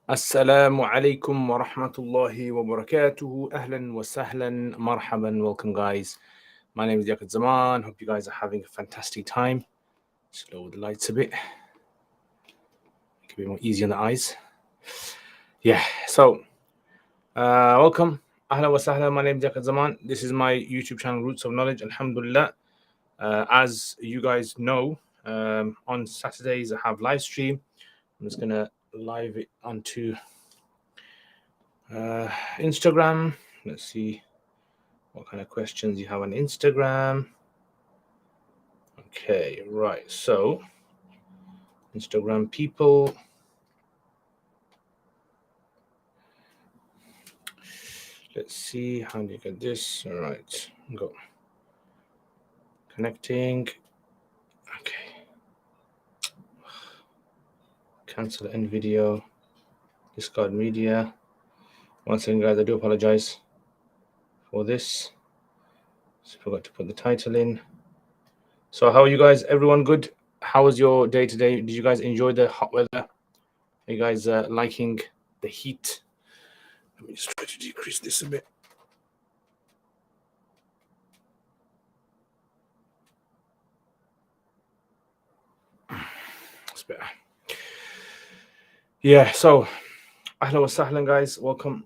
Assalamu alaikum wa rahmatullahi wa barakatuhu. Ahlan wa sahlan, marhaban. Welcome, guys. My name is Yaqut Zaman. Hope you guys are having a fantastic time. Slow the lights a bit. Make it a bit more easy on the eyes. Yeah, so welcome. Ahlan wa sahlan. My name is Yaqut Zaman. This is my YouTube channel, Roots of Knowledge. Alhamdulillah. As you guys know, on Saturdays I have live stream. I'm just going to live it onto Instagram. Let's see what kind of questions you have on Instagram. Okay, right. So, Instagram people. Let's see how do you get this. All right, go. Connecting. Okay. Cancel end video. Discard media. Once again, guys, I do apologize for this. Just forgot to put the title in. So, how are you guys? Everyone good? How was your day today? Did you guys enjoy the hot weather? Are you guys liking the heat? Let me just try to decrease this a bit. That's better. Yeah, so ahlan wa sahlan, guys. Welcome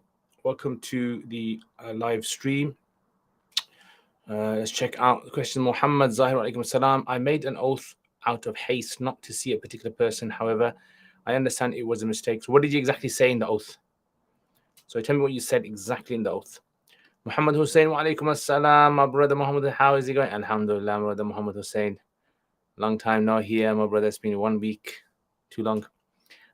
to the live stream. Let's check out the question. Muhammad Zahir alaikum salam. I made an oath out of haste not to see a particular person. However, I understand it was a mistake. So what did you exactly say in the oath? So tell me what you said exactly in the oath. Muhammad Hussein wa alaikum assalam. My brother Muhammad, how is he going? Alhamdulillah, my brother Muhammad Hussein. Long time no here, my brother. It's been 1 week. Too long.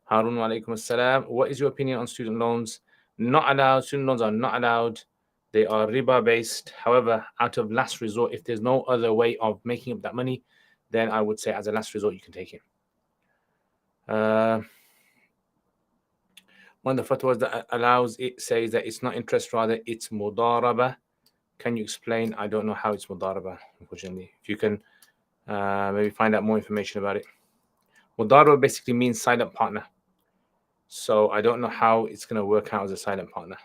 Harun wa alaikum assalam. What is your opinion on student loans? Not allowed. Student loans are not allowed. They are riba based. However, out of last resort, if there's no other way of making up that money, then I would say as a last resort, you can take it. One of the fatwas that allows it says that it's not interest, rather it's mudaraba. Can you explain? I don't know how it's mudaraba, unfortunately. If you can maybe find out more information about it. Mudaraba basically means silent partner. So I don't know how it's going to work out as a silent partner.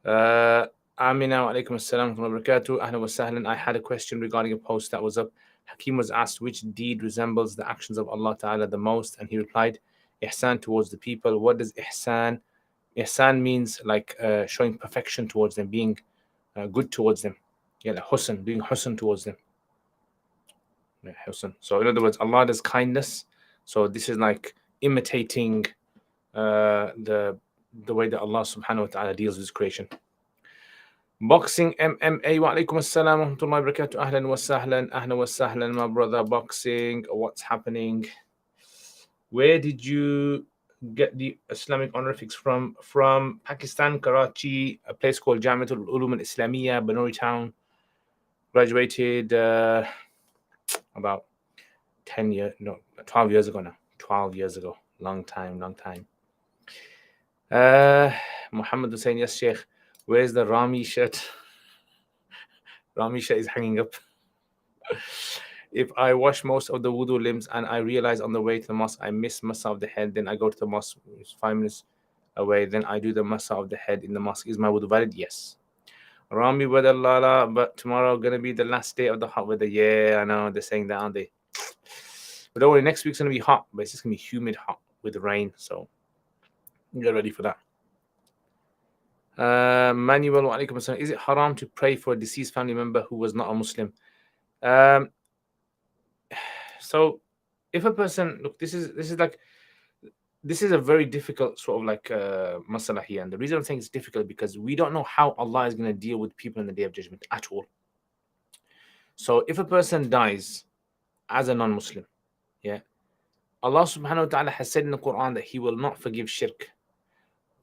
Amina wa alaikum assalam wa barakatuh. Ahlan wa sahlan. I had a question regarding a post that was up. Hakim was asked which deed resembles the actions of Allah Ta'ala the most, and he replied, Ihsan towards the people. What does ihsan? Ihsan means like showing perfection towards them, being good towards them. Yeah, like husn, doing husn towards them. Yeah, husn. So in other words, Allah does kindness. So this is like imitating the way that Allah subhanahu wa ta'ala deals with his creation. Boxing MMA. Wa alaikum assalam wa rahmatullahi wa barakatuh. Ahlan wa sahlan, my brother. Boxing, what's happening? Where did you get the Islamic honorifics from? From Pakistan, Karachi, a place called Jamiatul Ulum al-Islamiyya, Banuri Town. Graduated about 12 years ago now. 12 years ago. Long time. Muhammad Hussein, yes, Sheikh. Where's the Rami shirt? Rami shirt is hanging up. If I wash most of the wudu limbs and I realize on the way to the mosque I miss massa of the head, then I go to the mosque, it's 5 minutes away, then I do the massa of the head in the mosque. Is my wudu valid? Yes. Rami weather, lala, but tomorrow gonna be the last day of the hot weather. Yeah, I know, they're saying that, aren't they? But don't worry, next week's gonna be hot, but it's just gonna be humid hot with rain, so get ready for that. Manuel wa alaikum assalam. Is it haram to pray for a deceased family member who was not a Muslim? So if a person, look, this is a very difficult sort of like masala here, and the reason I'm saying it's difficult because we don't know how Allah is going to deal with people in the Day of Judgment at all. So if a person dies as a non-Muslim, yeah, Allah subhanahu wa ta'ala has said in the Quran that He will not forgive shirk,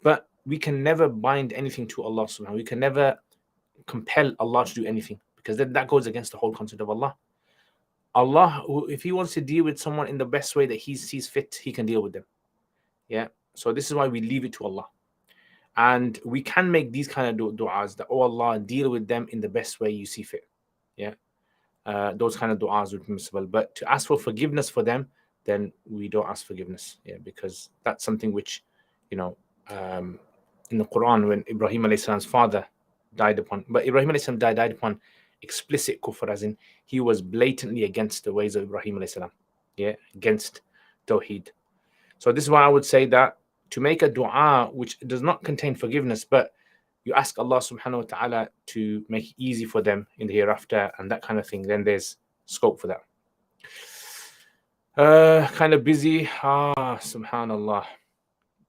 but we can never bind anything to Allah subhanahu. We can never compel Allah to do anything because that goes against the whole concept of Allah. Allah, if He wants to deal with someone in the best way that He sees fit, He can deal with them. Yeah. So this is why we leave it to Allah. And we can make these kind of du'as that, oh Allah, deal with them in the best way you see fit. Yeah. Those kind of du'as would be permissible. But to ask for forgiveness for them, then we don't ask forgiveness. Yeah. Because that's something which in the Quran, when Ibrahim alayhi salam's father died upon, but Ibrahim alayhi salam died upon explicit kufr, as in he was blatantly against the ways of Ibrahim alayhi salam, against Tawheed. So this is why I would say that to make a dua which does not contain forgiveness, but you ask Allah subhanahu wa ta'ala to make it easy for them in the hereafter and that kind of thing, then there's scope for that. Kind of busy. Subhanallah.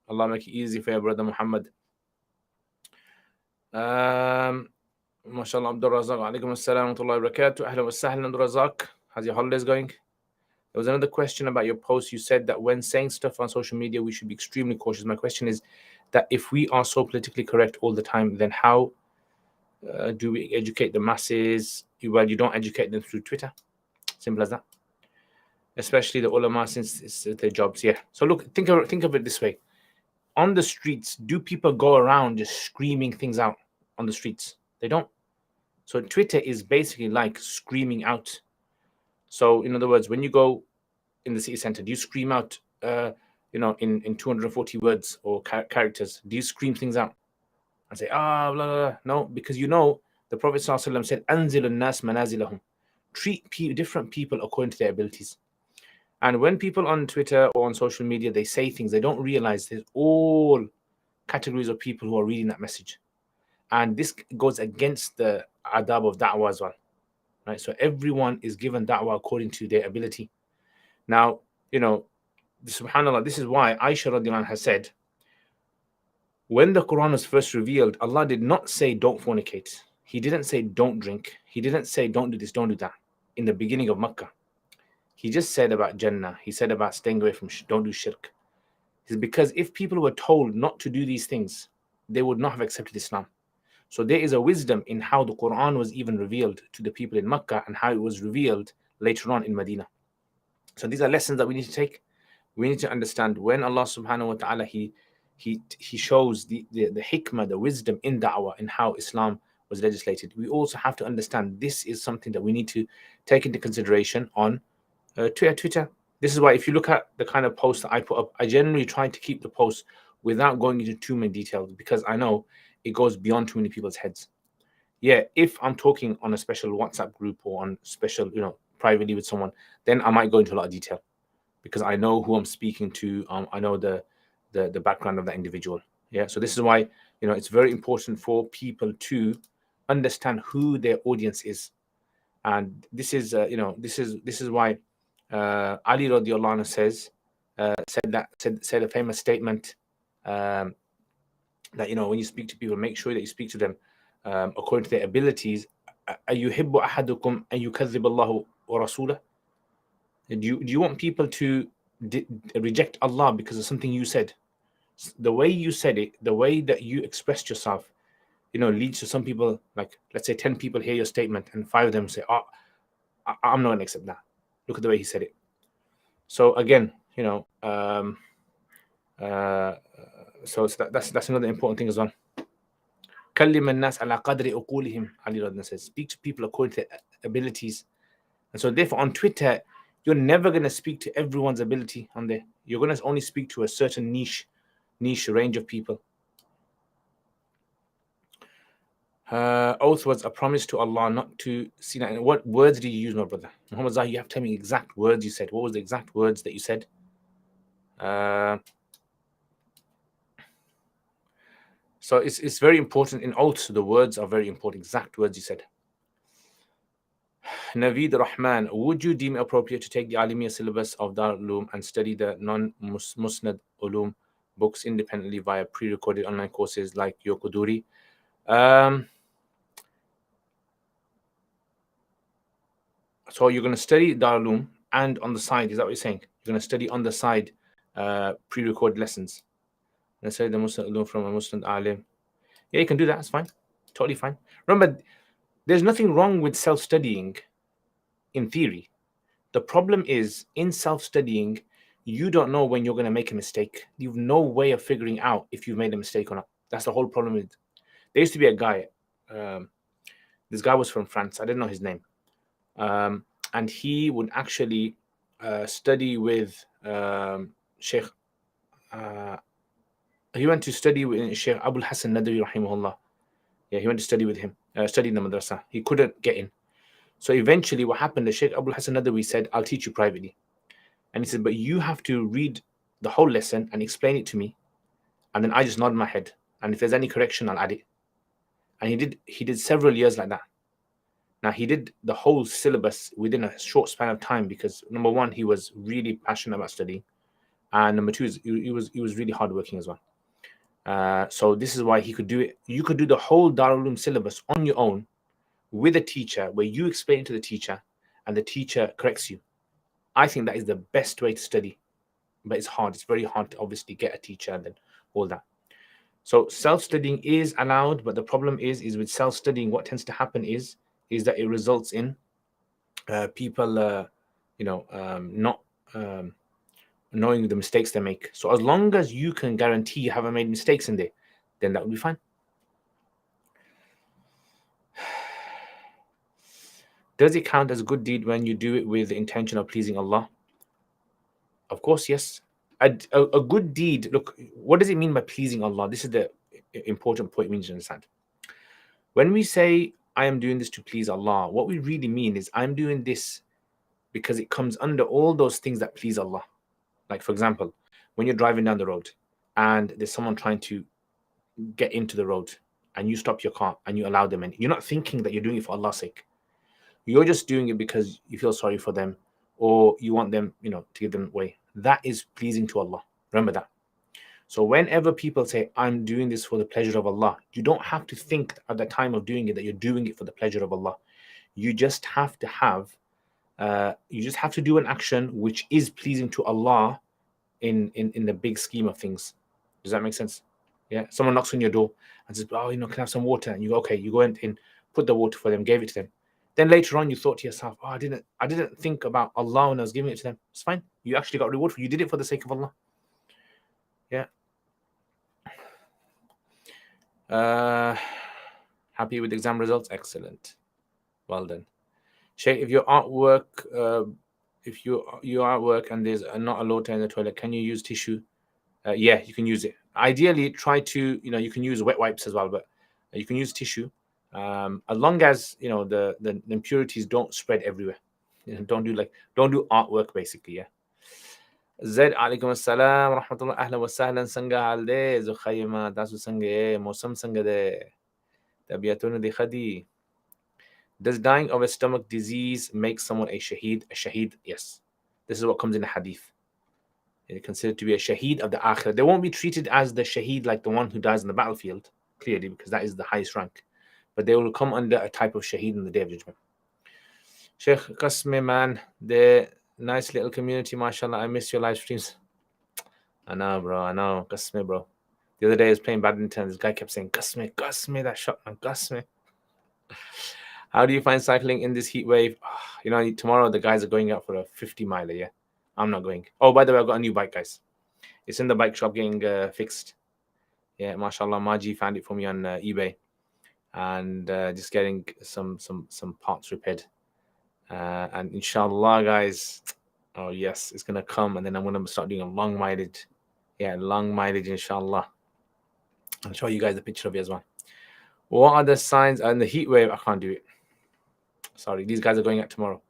Allah make it easy for your brother Muhammad. MashaAllah, Abdul Razak. Alaikum assalam wa rahmatullahi wa barakatuh. Ahlan wa sahlan, Abdul Razak. How's your holidays going? There was another question about your post. You said that when saying stuff on social media, we should be extremely cautious. My question is that if we are so politically correct all the time, then how do we educate the masses? Well, you don't educate them through Twitter. Simple as that. Especially the ulama, since it's their jobs. Yeah. So look, think of it this way. On the streets, do people go around just screaming things out on the streets? They don't. So Twitter is basically like screaming out. So in other words, when you go in the city center, do you scream out, in 240 words or characters? Do you scream things out and say, blah, blah, blah? No, because the Prophet ﷺ said, "Anzil an-nas manazilahum." Treat different people according to their abilities. And when people on Twitter or on social media, they say things, they don't realize there's all categories of people who are reading that message. And this goes against the adab of da'wah as well. Right? So everyone is given da'wah according to their ability. Now, subhanAllah, this is why Aisha radiallahu anha has said, when the Quran was first revealed, Allah did not say don't fornicate. He didn't say don't drink. He didn't say don't do this, don't do that in the beginning of Makkah. He just said about Jannah. He said about staying away from don't do shirk. It's because if people were told not to do these things, they would not have accepted Islam. So there is a wisdom in how the Quran was even revealed to the people in Makkah and how it was revealed later on in Medina. So these are lessons that we need to take. We need to understand when Allah subhanahu wa ta'ala he shows the hikmah, the wisdom in da'wah and how Islam was legislated. We also have to understand this is something that we need to take into consideration on Twitter. This is why if you look at the kind of posts that I put up, I generally try to keep the posts without going into too many details because I know it goes beyond too many people's heads. Yeah, if I'm talking on a special WhatsApp group or on special, privately with someone, then I might go into a lot of detail because I know who I'm speaking to. I know the background of that individual. Yeah, so this is why it's very important for people to understand who their audience is, and this is this is why Ali radiallahu anhu said a famous statement that when you speak to people, make sure that you speak to them according to their abilities. أَيُحِبُّ أَحَدُكُمْ أَن يُكَذِّبَ اللَّهُ وَرَسُولَهُ? Do you want people to reject Allah because of something you said? The way you said it, the way that you expressed yourself, leads to some people, like let's say 10 people hear your statement and 5 of them say, I'm not going to accept that. Look at the way he said it. So again, so that's another important thing as well. كلم الناس على قدر عقولهم. Ali Radna says, speak to people according to their abilities. And so therefore on Twitter, you're never going to speak to everyone's ability on there. You're going to only speak to a certain niche range of people. Oath was a promise to Allah not to see that. What words did you use, my brother? Muhammad Zahir, you have to tell me exact words you said. What was the exact words that you said? So it's very important in oaths. The words are very important. Exact words you said. Naveed Rahman, would you deem it appropriate to take the Alimiya syllabus of Darul Uloom and study the non-Musnad Uloom books independently via pre-recorded online courses like your Quduri? So you're going to study Darul Uloom and on the side, is that what you're saying? You're going to study on the side pre-recorded lessons. Let's say the Musnad Uloom from a Musnad Alim. Yeah, you can do that. That's fine. Totally fine. Remember, there's nothing wrong with self-studying in theory. The problem is in self-studying, you don't know when you're going to make a mistake. You've no way of figuring out if you've made a mistake or not. That's the whole problem. There used to be a guy. This guy was from France. I didn't know his name. And he would actually study with Sheikh he went to study with Sheikh Abul Hassan Nadwi rahimahullah. Yeah, he went to study with him, study in the madrasa. He couldn't get in. So eventually what happened, the Sheikh Abul Hassan Nadwi said, I'll teach you privately. And he said, but you have to read the whole lesson and explain it to me. And then I just nod my head. And if there's any correction, I'll add it. And he did several years like that. Now, he did the whole syllabus within a short span of time because, number one, he was really passionate about studying. And number two, he was really hardworking as well. So this is why he could do it. You could do the whole Darul Uloom syllabus on your own with a teacher where you explain it to the teacher and the teacher corrects you. I think that is the best way to study. But it's hard. It's very hard to obviously get a teacher and then all that. So self-studying is allowed, but the problem is with self-studying, what tends to happen is that it results in people, not knowing the mistakes they make. So as long as you can guarantee you haven't made mistakes in there, then that will be fine. Does it count as a good deed when you do it with the intention of pleasing Allah? Of course, yes. A good deed, look, what does it mean by pleasing Allah? This is the important point we need to understand. When we say, I am doing this to please Allah, what we really mean is I'm doing this because it comes under all those things that please Allah. Like, for example, when you're driving down the road and there's someone trying to get into the road and you stop your car and you allow them in, you're not thinking that you're doing it for Allah's sake. You're just doing it because you feel sorry for them or you want them, to give them way. That is pleasing to Allah. Remember that. So whenever people say, I'm doing this for the pleasure of Allah, you don't have to think at the time of doing it that you're doing it for the pleasure of Allah. You just have to have, do an action which is pleasing to Allah in the big scheme of things. Does that make sense? Yeah. Someone knocks on your door and says, oh, can I have some water? And you go, okay, you go in, put the water for them, gave it to them. Then later on, you thought to yourself, oh, I didn't think about Allah when I was giving it to them. It's fine. You actually got reward for it. You did it for the sake of Allah. Yeah. Happy with exam results? Excellent. Well done. Sheikh, if your artwork, and there's not a loader in the toilet, can you use tissue? Yeah, you can use it. Ideally, try to, you can use wet wipes as well, but you can use tissue. As long as the impurities don't spread everywhere. Don't do artwork basically. Yeah. Zaid alaikum assalam rahmatullah ahlan wa sahlan sanga halde zukhayma dasu sange mosam sanga de tabiatun de khadi. Does dying of a stomach disease make someone a shaheed? A shaheed, yes. This is what comes in the hadith. They're considered to be a shaheed of the akhirah. They won't be treated as the shaheed like the one who dies in the battlefield, clearly, because that is the highest rank. But they will come under a type of shaheed in the Day of Judgment. Sheikh Qasme, man, the nice little community, mashallah. I miss your live streams. I know, bro. I know. Qasme, bro. The other day I was playing badminton. This guy kept saying, Qasme, that shot, man, Qasme. How do you find cycling in this heat wave? Tomorrow the guys are going out for a 50 miler, yeah? I'm not going. Oh, by the way, I've got a new bike, guys. It's in the bike shop getting fixed. Yeah, mashallah, Maji found it for me on eBay. And just getting some parts repaired. And inshallah, guys, oh yes, it's going to come. And then I'm going to start doing a long mileage. Yeah, long mileage, inshallah. I'll show you guys the picture of it as well. What are the signs? And the heat wave, I can't do it. Sorry, these guys are going out tomorrow.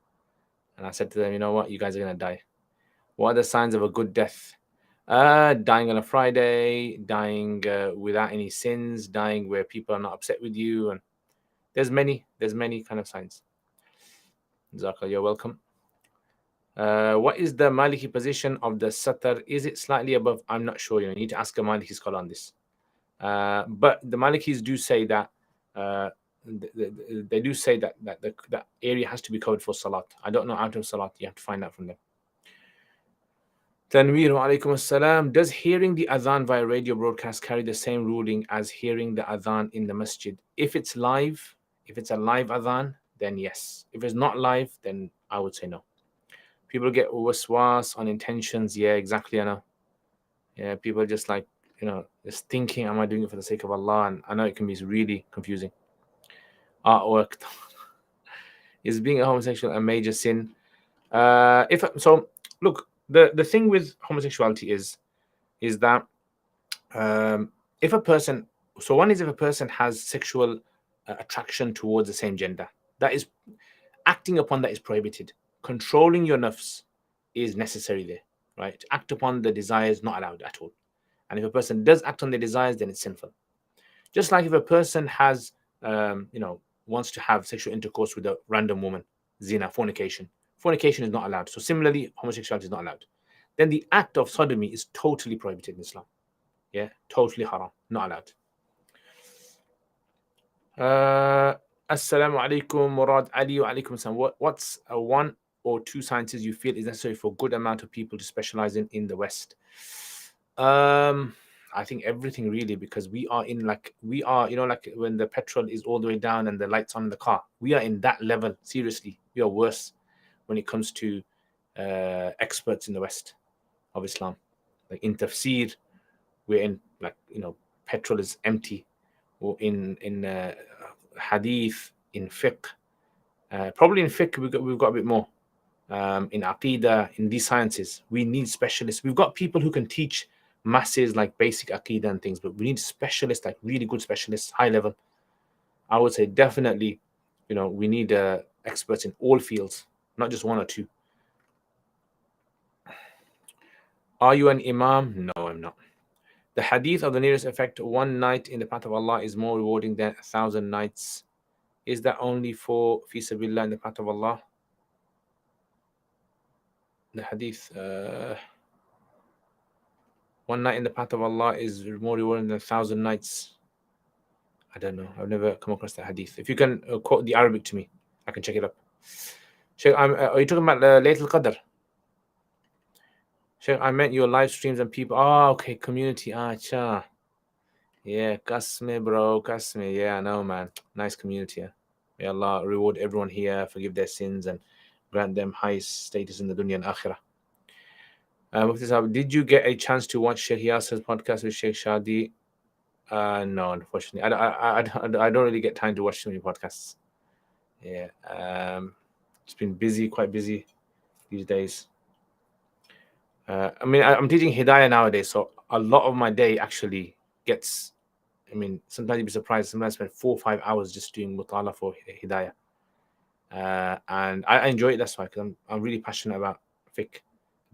And I said to them, you know what? You guys are going to die. What are the signs of a good death? Dying on a Friday, dying without any sins, dying where people are not upset with you. And there's many kind of signs. Zaka, you're welcome. What is the Maliki position of the Satar? Is it slightly above? I'm not sure. You need to ask a Maliki scholar on this. But the Malikis do say that they do say that that area has to be covered for Salat. I don't know out of Salat. You have to find out from them. Tanweer wa alaikum assalam. Does hearing the adhan via radio broadcast carry the same ruling as hearing the adhan in the masjid? If it's live, if it's a live adhan, then yes. If it's not live, then I would say no. People get waswas on intentions. Yeah, exactly. I know. Yeah, people just just thinking, am I doing it for the sake of Allah? And I know it can be really confusing. Artwork. Is being a homosexual a major sin? Look, the thing with homosexuality is that If a person, so one is if a person has sexual attraction towards the same gender, that is acting upon that is prohibited. Controlling your nafs is necessary there, right? To act upon the desires not allowed at all. And if a person does act on the desires, then it's sinful. Just like if a person has, wants to have sexual intercourse with a random woman, zina, fornication. Fornication is not allowed. So similarly, homosexuality is not allowed. Then the act of sodomy is totally prohibited in Islam. Yeah, totally haram, not allowed. Assalamu alaikum, Murad Ali wa alaikum assalam. What's one or two sciences you feel is necessary for a good amount of people to specialize in the West? I think everything really, because we are, like when the petrol is all the way down and the lights on in the car, we are in that level. Seriously, we are worse when it comes to experts in the West of Islam. Like in tafsir, we're in, like, petrol is empty. Or in hadith, in fiqh, probably in fiqh we've got a bit more. In aqidah, in these sciences, we need specialists. We've got people who can teach masses like basic aqidah and things, but we need specialists, like really good specialists, high level. I would say definitely, we need experts in all fields, not just one or two. Are you an imam? No, I'm not. The hadith of the nearest effect, one night in the path of Allah is more rewarding than 1,000 nights. Is that only for fi sabilillah in the path of Allah? The hadith, one night in the path of Allah is more rewarding than 1,000 nights. I don't know. I've never come across that hadith. If you can quote the Arabic to me, I can check it up. Sheikh, are you talking about Laylatul Qadr? Sheikh, I meant your live streams and people. Oh, okay, community. Cha. Yeah, Kasme, bro. Kasme. Yeah, I know, man. Nice community. Yeah. May Allah reward everyone here, forgive their sins, and grant them highest status in the dunya and akhirah. Did you get a chance to watch Sheikh Yasser's podcast with Sheikh Shadi? No, unfortunately. I don't really get time to watch too many podcasts. Yeah. It's been busy, quite busy these days. I'm teaching Hidayah nowadays, so a lot of my day actually gets, sometimes you'd be surprised. Sometimes I spend 4 or 5 hours just doing mutala for Hidayah. And I enjoy it, that's why, because I'm really passionate about fiqh at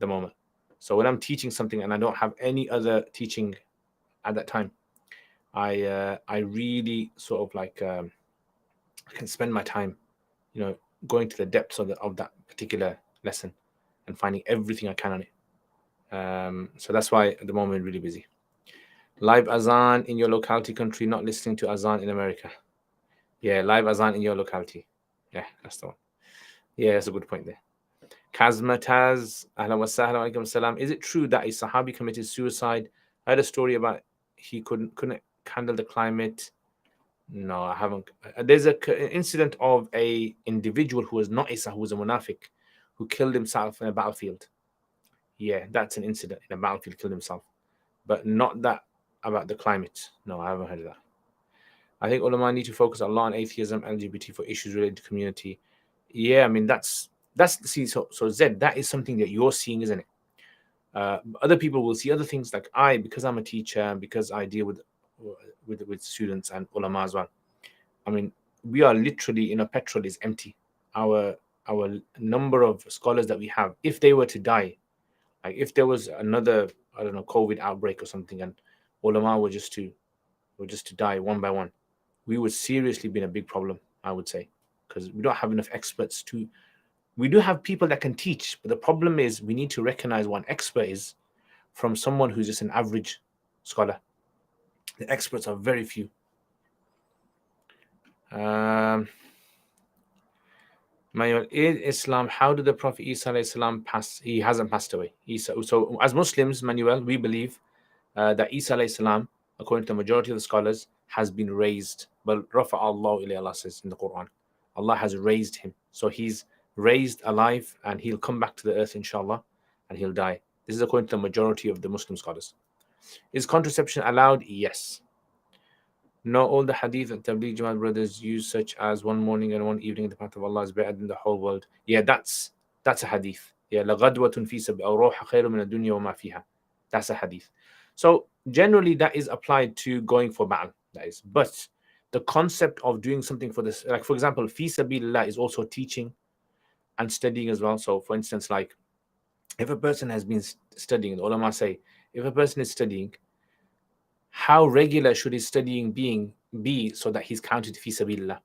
the moment. So when I'm teaching something and I don't have any other teaching at that time, I really sort of like I can spend my time, going to the depths of that particular lesson and finding everything I can on it. So that's why at the moment I'm really busy. Live azan in your locality country, not listening to azan in America. Yeah, live azan in your locality. Yeah, that's the one. Yeah, that's a good point there. Kazmataz, ahlan wa sahlan, alaikum salam. Is it true that a Sahabi committed suicide? I had a story about he couldn't handle the climate. No, I haven't. There's an incident of a individual who was not Isa, who was a munafiq, who killed himself in a battlefield. Yeah, that's an incident in a battlefield, killed himself. But not that about the climate. No, I haven't heard of that. I think ulama need to focus a lot on atheism, LGBT for issues related to community. Yeah, that's see, so Zed, that is something that you're seeing, isn't it? Other people will see other things, like because I'm a teacher, because I deal with students and ulama as well. We are literally, petrol is empty. Our number of scholars that we have, if they were to die, like if there was another, I don't know, COVID outbreak or something, and ulama were just to die one by one, we would seriously be in a big problem, I would say, because we don't have enough experts to. We do have people that can teach, but the problem is we need to recognize what an expert is from someone who's just an average scholar. The experts are very few. Manuel, in Islam, how did the Prophet Isa salam pass? He hasn't passed away. So as Muslims, Manuel, we believe that Isa salam, according to the majority of the scholars, has been raised. But Rafa Allah, Allah says in the Quran, Allah has raised him. So he's raised alive and he'll come back to the earth, inshallah, and he'll die. This is according to the majority of the Muslim scholars. Is contraception allowed? Yes. No, all the hadith that Tabligh Jamaat brothers use, such as one morning and one evening in the path of Allah is better than the whole world. Yeah, that's a hadith. Yeah, لَغَدْوَةٌ فِي سَبِيلِ اللَّهِ خَيْرٌ مِنَ الدُّنْيَا وَمَا فِيهَا. That's a hadith. So generally that is applied to going for battle, that is. But the concept of doing something for this, like for example, fi sabilillah is also teaching and studying as well. So for instance, like if a person has been studying, the ulama say, if a person is studying, how regular should his studying be so that he's counted fi sabilillah?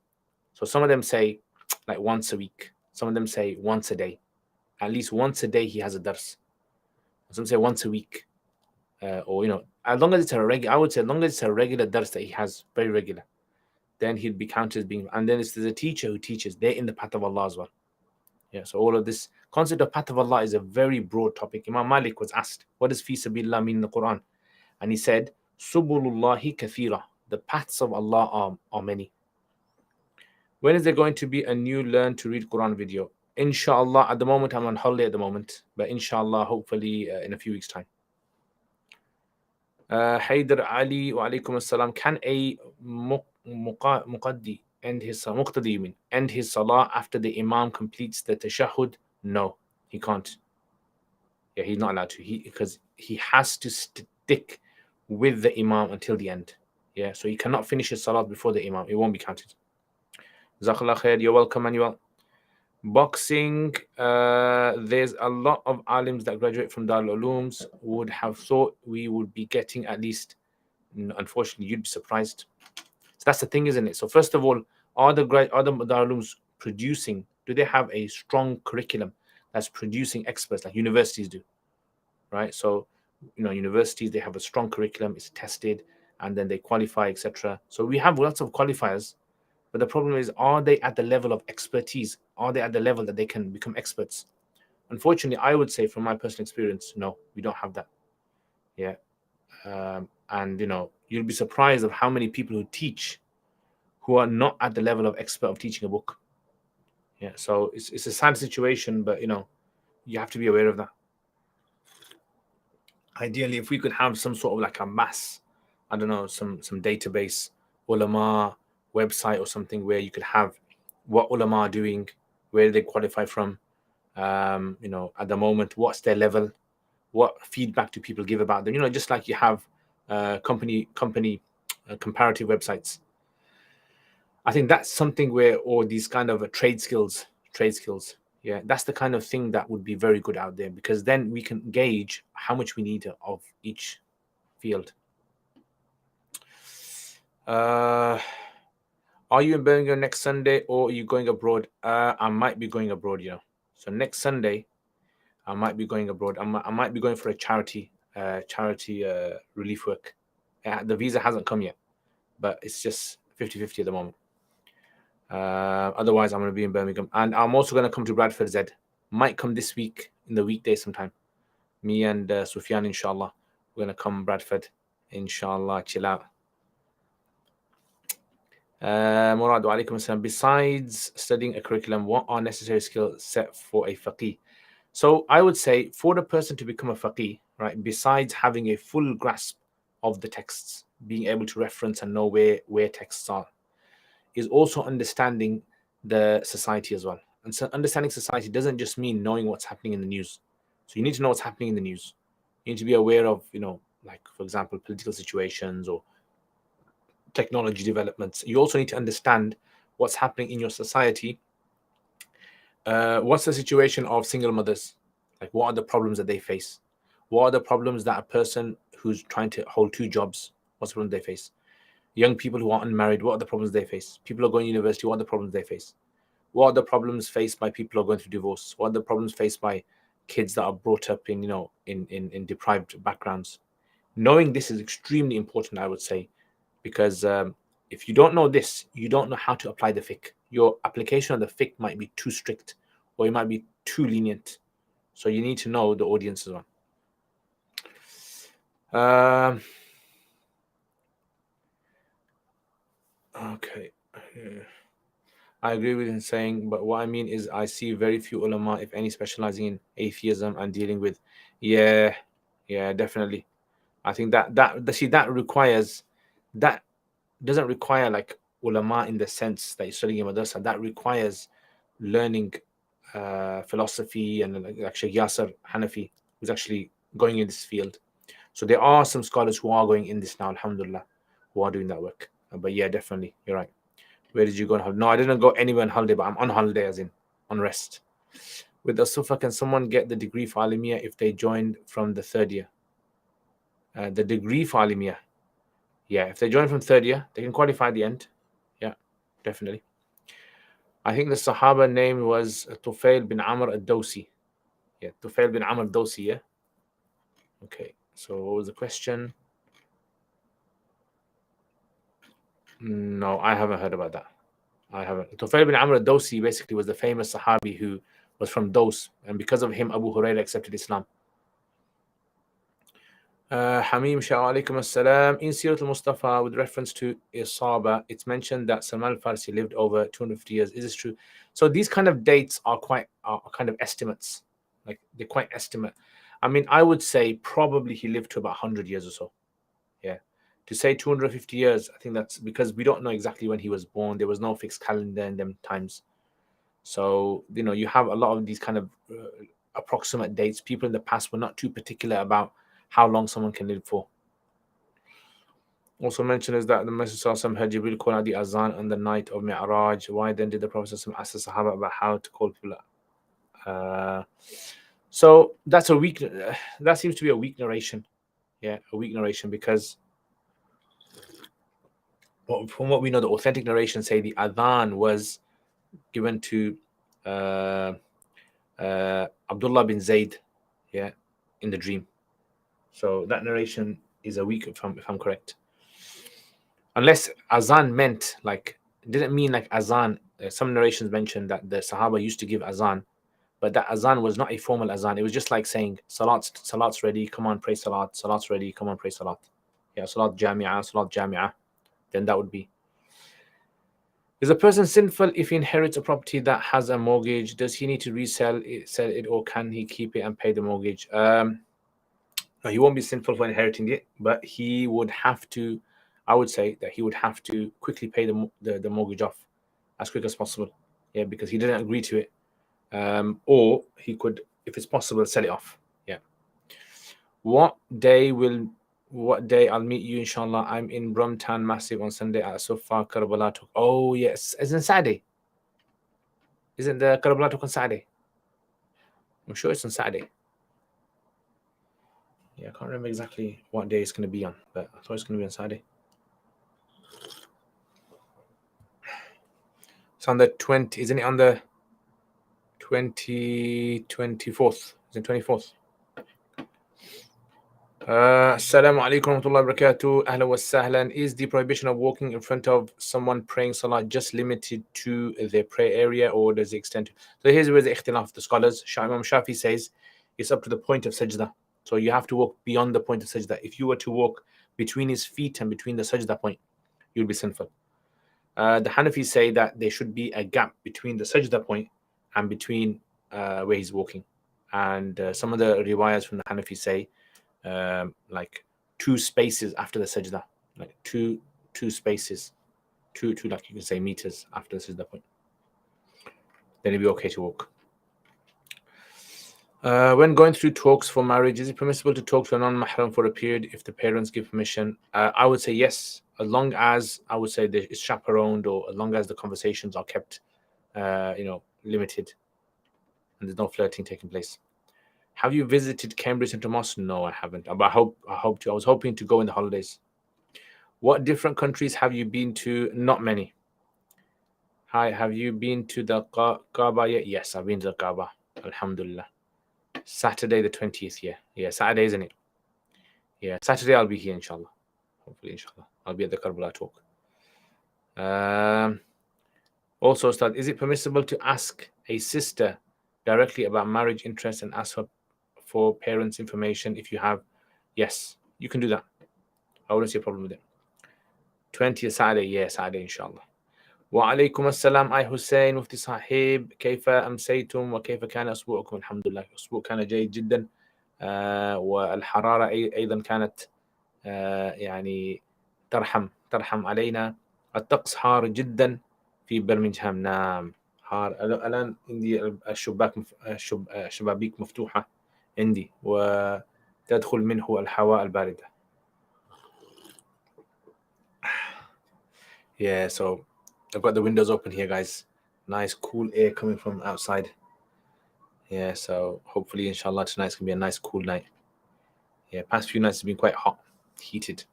So some of them say like once a week. Some of them say once a day. At least once a day he has a dars. Some say once a week. Or as long as it's a regular, I would say as long as it's a regular dars that he has, very regular, then he'd be counted as being. And then there's a teacher who teaches, they're in the path of Allah as well. Yeah, so all of this concept of path of Allah is a very broad topic. Imam Malik was asked, what does fi sabilillah mean in the Quran? And he said, Subulullahi kathira. The paths of Allah are many. When is there going to be a new Learn to Read Quran video? Inshallah, at the moment, I'm on holiday at the moment, but inshallah, hopefully in a few weeks' time. Haydar Ali, wa alaikum assalam. Can a muqaddi end his salah after the imam completes the tashahhud? No, he can't. Yeah, he's not allowed to. Because he has to stick with the imam until the end. Yeah, so he cannot finish his salah before the imam. It won't be counted. Jazakallah khair. You're welcome, Manuel. Boxing, there's a lot of alims that graduate from Darul Ulooms. Would have thought we would be getting at least, unfortunately, you'd be surprised. So that's the thing, isn't it? So first of all, are the Darul Ulooms producing, do they have a strong curriculum that's producing experts like universities do, right? So, universities, they have a strong curriculum, it's tested, and then they qualify, etc. So we have lots of qualifiers. But the problem is, are they at the level of expertise? Are they at the level that they can become experts? Unfortunately, I would say from my personal experience, no, we don't have that. Yeah. And, you'll be surprised of how many people who teach who are not at the level of expert of teaching a book. Yeah. So it's a sad situation, but, you have to be aware of that. Ideally, if we could have some sort of like a mass, I don't know, some database, ulama website or something where you could have what ulama are doing, where they qualify from, at the moment, what's their level, what feedback do people give about them, just like you have company comparative websites. I think that's something where, or these kind of trade skills, yeah, that's the kind of thing that would be very good out there, because then we can gauge how much we need of each field. Are you in Birmingham next Sunday, or are you going abroad? I might be going abroad, So next Sunday, I might be going abroad. I might be going for a charity relief work. The visa hasn't come yet, but it's just 50-50 at the moment. Otherwise, I'm going to be in Birmingham. And I'm also going to come to Bradford, Z. Might come this week, in the weekday sometime. Me and Sufyan, inshallah. We're going to come Bradford, inshallah, chill out. Murad, wa alaikum assalam. Besides studying a curriculum, what are necessary skills set for a faqih? So I would say for the person to become a faqih, right, besides having a full grasp of the texts, being able to reference and know where texts are, is also understanding the society as well. And so understanding society doesn't just mean knowing what's happening in the news. So you need to know what's happening in the news. You need to be aware of, like, for example, political situations or technology developments. You also need to understand what's happening in your society. What's the situation of single mothers? Like, what are the problems that they face? What are the problems that a person who's trying to hold two jobs, what's the problem they face? Young people who are unmarried, what are the problems they face? People who are going to university, what are the problems they face? What are the problems faced by people who are going through divorce? What are the problems faced by kids that are brought up in, in deprived backgrounds? Knowing this is extremely important, I would say, because if you don't know this, you don't know how to apply the fiqh. Your application of the fiqh might be too strict, or it might be too lenient. So you need to know the audience as well. Okay. I agree with him saying, but what I mean is I see very few ulama, if any, specializing in atheism and dealing with, yeah, definitely. I think that doesn't require like ulama in the sense that you're studying in madrasa. That requires learning philosophy, and like Sheikh Yasser Hanafi, who's actually going in this field. So there are some scholars who are going in this now, alhamdulillah, who are doing that work. But yeah, definitely, you're right. Where did you go on holiday? No, I didn't go anywhere on holiday, but I'm on holiday, as in on rest. With the Sufa, can someone get the degree for Alimiyah if they joined from the third year? The degree for Alimiyah. Yeah, if they join from third year, they can qualify at the end. Yeah, definitely. I think the Sahaba name was Tufail bin Amr al-Dawsi. Yeah, Tufail bin Amr al-Dawsi, yeah? Okay, so what was the question? No, I haven't heard about that. I haven't. Tufail bin Amr al-Dawsi basically was the famous Sahabi who was from Daws, and because of him, Abu Hurairah accepted Islam. Hamim Shah alaykum as-salam. In Sirat al-Mustafa, with reference to Isaba, it's mentioned that Salman al-Farsi lived over 250 years. Is this true? So these kind of dates are kind of estimates. Like, they're quite estimate. I mean, I would say probably he lived to about 100 years or so. Yeah. To say 250 years, I think that's because we don't know exactly when he was born. There was no fixed calendar in them times. So, you have a lot of these kind of approximate dates. People in the past were not too particular about how long someone can live for. Also mentioned is that the Messenger heard Jibril call out the Azan on the night of Mi'raj. Why then did the Prophet ask the Sahaba about how to call people? So that's a weak. That seems to be a weak narration. Yeah, a weak narration, because from what we know, the authentic narrations say the Adhan was given to Abdullah bin Zayd, yeah, in the dream. So that narration is a weak, if I'm correct. Unless Azan meant didn't mean like Azan. Some narrations mention that the Sahaba used to give Azan, but that Azan was not a formal Azan. It was just like saying, Salat's ready, come on, pray Salat. Salat's ready, come on, pray Salat. Yeah, Salat Jami'ah. Then that would be. Is a person sinful if he inherits a property that has a mortgage? Does he need to sell it, or can he keep it and pay the mortgage? No, he won't be sinful for inheriting it, but he would have to. I would say that he would have to quickly pay the mortgage off as quick as possible. Yeah, because he didn't agree to it. Or he could, if it's possible, sell it off. Yeah. What day I'll meet you, inshallah? I'm in Brumtan Massive on Sunday at Sufa Karbala talk. Oh yes, isn't Saturday? Isn't the Karbala talk on Saturday? I'm sure it's on Saturday. Yeah, I can't remember exactly what day it's going to be on, but I thought it's going to be on Saturday. It's on the 20, isn't it on the 24th? Is it 24th? Assalamu alaikum wa rahmatullahi wa barakatuh. Ahlan wa sahlan. Is the prohibition of walking in front of someone praying salah just limited to their prayer area, or does it extend to? So here's where the ikhtilaf of the scholars. Imam Shafi says it's up to the point of sajda. So you have to walk beyond the point of sajda. If you were to walk between his feet and between the sajda point, you'll be sinful. The Hanafis say that there should be a gap between the sajda point and between where he's walking. And some of the riwayas from the Hanafis say like 2 spaces after the sajda, like two spaces, two like you can say meters after the sajda point. Then it'll be okay to walk. When going through talks for marriage, is it permissible to talk to a non-mahram for a period if the parents give permission? I would say yes, as long as I would say it's chaperoned, or as long as the conversations are kept, limited, and there's no flirting taking place. Have you visited Cambridge Central Mosque? No, I haven't. But I hope to. I was hoping to go in the holidays. What different countries have you been to? Not many. Hi, have you been to the Kaaba yet? Yes, I've been to the Kaaba. Alhamdulillah. Saturday the 20th, yeah. Yeah, Saturday, isn't it? Yeah, Saturday I'll be here, inshallah. Hopefully, inshallah. I'll be at the Karbala talk. Also, Ustad, is it permissible to ask a sister directly about marriage interest and ask her for parents' information if you have? Yes, you can do that. I wouldn't see a problem with it. 20th Saturday, yeah, Saturday, inshallah. وعليكم السلام أي حسين مفتي صاحب كيف أمسيتم وكيف كان أسبوعكم؟ الحمد لله الأسبوع كان جيد جدا. والحرارة أيضا كانت يعني ترحم علينا. الطقس حار جدا في برمنغهام. نعم حار. الآن عندي الشبابيك مفتوحة عندي، تدخل منه الهواء الباردة. Yeah, so I've got the windows open here, guys. Nice cool air coming from outside. Yeah, so hopefully, inshallah, tonight's gonna be a nice cool night. Yeah, past few nights have been quite hot, heated.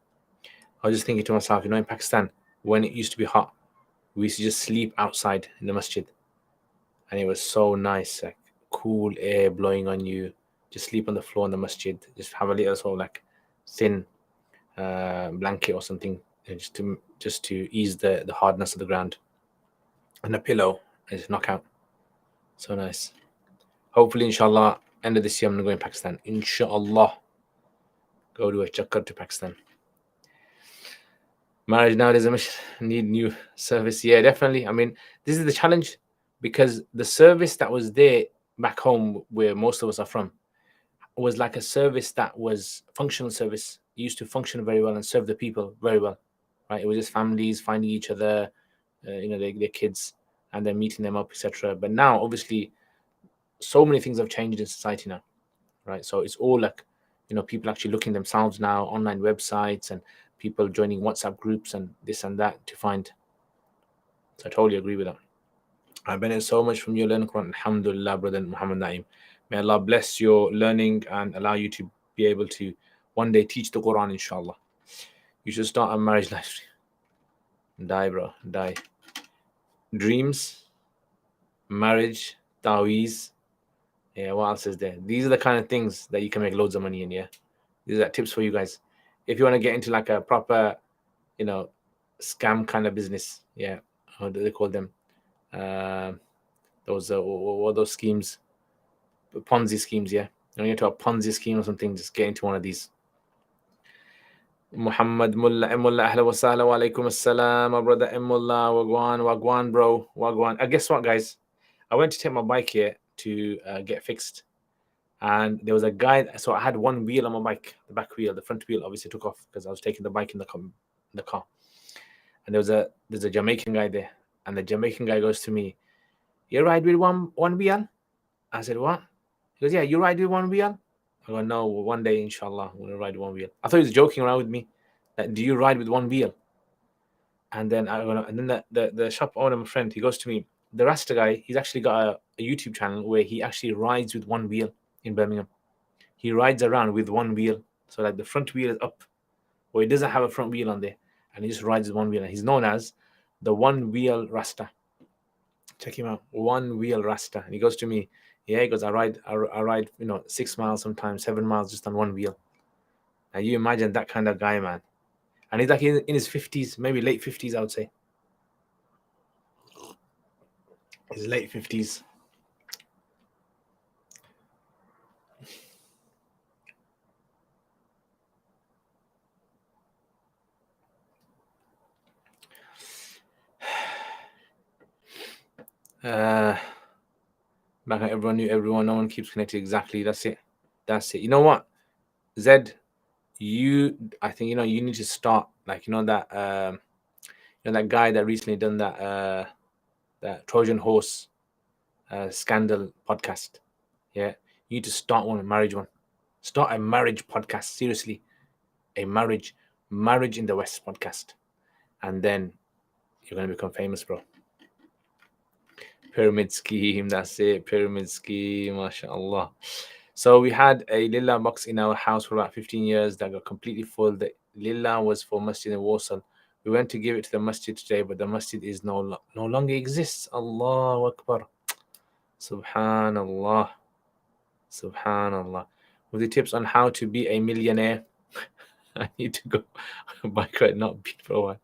I was just thinking to myself, in Pakistan, when it used to be hot, we used to just sleep outside in the masjid. And it was so nice, like cool air blowing on you. Just sleep on the floor in the masjid. Just have a little sort of like thin blanket or something, just to ease the hardness of the ground. And a pillow and just knock out. So nice. Hopefully, inshallah, end of this year I'm gonna go in Pakistan. Inshallah. Go to a chakkar to Pakistan. Marriage nowadays need new service. Yeah, definitely. I mean, this is the challenge, because the service that was there back home, where most of us are from, was like a service that was functional service. It used to function very well and serve the people very well, right? It was just families finding each other, their kids, and then meeting them up, etc. But now, obviously, so many things have changed in society now, right? So it's all like, people actually looking themselves now, online websites, and people joining WhatsApp groups and this and that to find. So I totally agree with that. I benefit so much from your learning Quran. Alhamdulillah, brother Muhammad Naim. May Allah bless your learning and allow you to be able to one day teach the Quran, inshallah. You should start a marriage live stream. Die, bro. Die. Dreams, marriage, taweez. Yeah, what else is there? These are the kind of things that you can make loads of money in, yeah? These are tips for you guys. If you want to get into like a proper, scam kind of business, yeah, how do they call them? Those schemes, Ponzi schemes, yeah. You get to a Ponzi scheme or something, just get into one of these. Muhammad Mullah, ahla wa sahla wa alaikum assalam, my brother Mullah, wagwan, bro, wagwan. Guess what, guys? I went to take my bike here to get fixed, and there was a guy. So I had one wheel on my bike, the back wheel, the front wheel obviously took off because I was taking the bike in the car. And there's a Jamaican guy there, and the Jamaican guy goes to me, "You ride with one wheel?" I said, "What?" He goes, "Yeah, you ride with one wheel?" I go, "No, one day, inshallah, I'm gonna ride one wheel." I thought he was joking around with me. Like, do you ride with one wheel? And then the shop owner, my friend, he goes to me, the Rasta guy, he's actually got a YouTube channel where he actually rides with one wheel in Birmingham. He rides around with one wheel. So like the front wheel is up, or he doesn't have a front wheel on there, and he just rides with one wheel. And he's known as the one wheel Rasta. Check him out, one wheel Rasta. And he goes to me, yeah, he goes, I ride, 6 miles, sometimes 7 miles just on one wheel. Now you imagine that kind of guy, man. And he's like in his 50s, maybe late 50s, I would say. His late 50s. Back when everyone knew everyone, no one keeps connected. Exactly. That's it. You know what, Zed? I think you need to start like that that guy that recently done that Trojan horse scandal podcast. Yeah, you need to start a marriage one. Start a marriage podcast. Seriously, a marriage in the West podcast, and then you're gonna become famous, bro. Pyramid scheme. That's it. Pyramid scheme. MashaAllah. So we had a Lillah box in our house for about 15 years that got completely full. The Lillah was for Masjid in Warsaw. We went to give it to the Masjid today, but the Masjid is no longer exists. Allahu Akbar. Subhanallah. Subhanallah. With the tips on how to be a millionaire, I need to go bike ride, not beat for a while.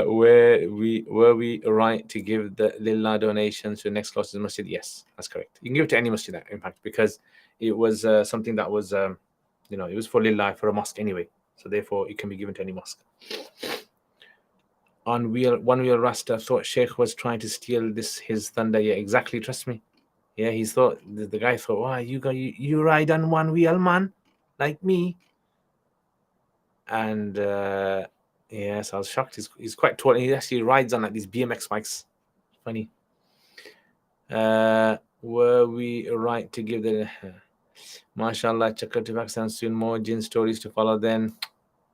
Were we right to give the Lillah donations to the next closest masjid? Yes, that's correct. You can give it to any masjid, in fact, because it was something that was, it was for Lillah, for a mosque anyway. So therefore, it can be given to any mosque. One wheel Rasta thought Sheikh was trying to steal his thunder. Yeah, exactly. Trust me. Yeah, he thought the guy thought, "Wow, you ride on one wheel, man, like me." And yes, I was shocked. He's quite tall. And he actually rides on like these BMX bikes. Funny. Were we right to give the MashaAllah, Chakra to Pakistan soon. More jinn stories to follow then.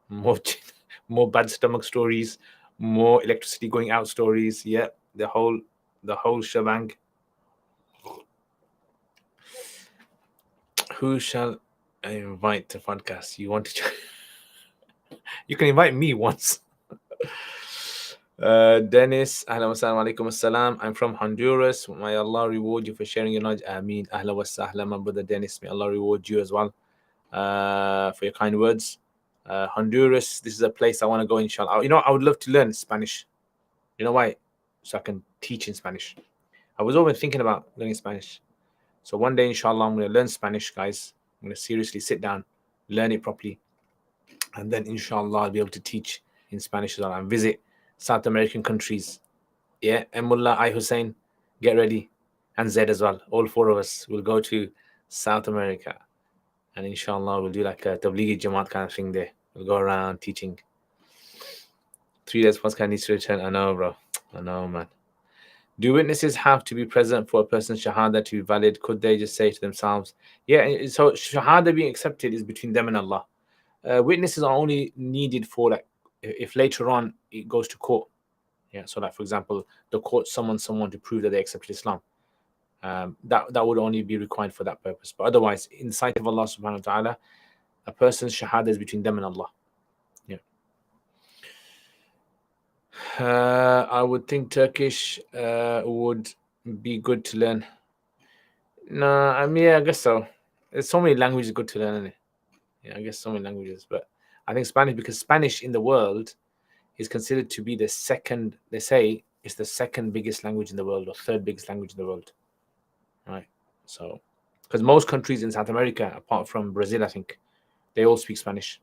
More bad stomach stories. More electricity going out stories. Yeah, the whole shebang. Who shall I invite to podcast? You want to? You can invite me once. Dennis, ahlan wa sallam alaikum assalam. I'm from Honduras. May Allah reward you for sharing your knowledge. Ameen. Ahlan wa sahlan, my brother Dennis. May Allah reward you as well for your kind words. Honduras, this is a place I want to go, inshallah. You know, I would love to learn Spanish. You know why? So I can teach in Spanish. I was always thinking about learning Spanish. So one day, inshallah, I'm going to learn Spanish, guys. I'm going to seriously sit down, learn it properly. And then, inshallah, I'll be able to teach in Spanish as well and visit South American countries. Yeah, and Mullah, I Hussein, get ready. And Zed as well. All four of us will go to South America. And inshallah, we'll do like a Tablighi Jamaat kind of thing there. We'll go around teaching. 3 days podcast needs to return. I know, bro. I know, man. Do witnesses have to be present for a person's shahada to be valid? Could they just say to themselves, yeah, so shahada being accepted is between them and Allah. Witnesses are only needed for like if later on it goes to court. Yeah, so like for example, the court summons someone to prove that they accepted Islam. That would only be required for that purpose. But otherwise, in the sight of Allah subhanahu wa ta'ala, a person's shahada is between them and Allah. Yeah. I would think Turkish would be good to learn. No, I mean, yeah, I guess so. There's so many languages good to learn, isn't it? Yeah, I guess so many languages. But I think Spanish, because Spanish in the world is considered to be the second, they say it's the second biggest language in the world or third biggest language in the world. Right. So, because most countries in South America, apart from Brazil, I think, they all speak Spanish.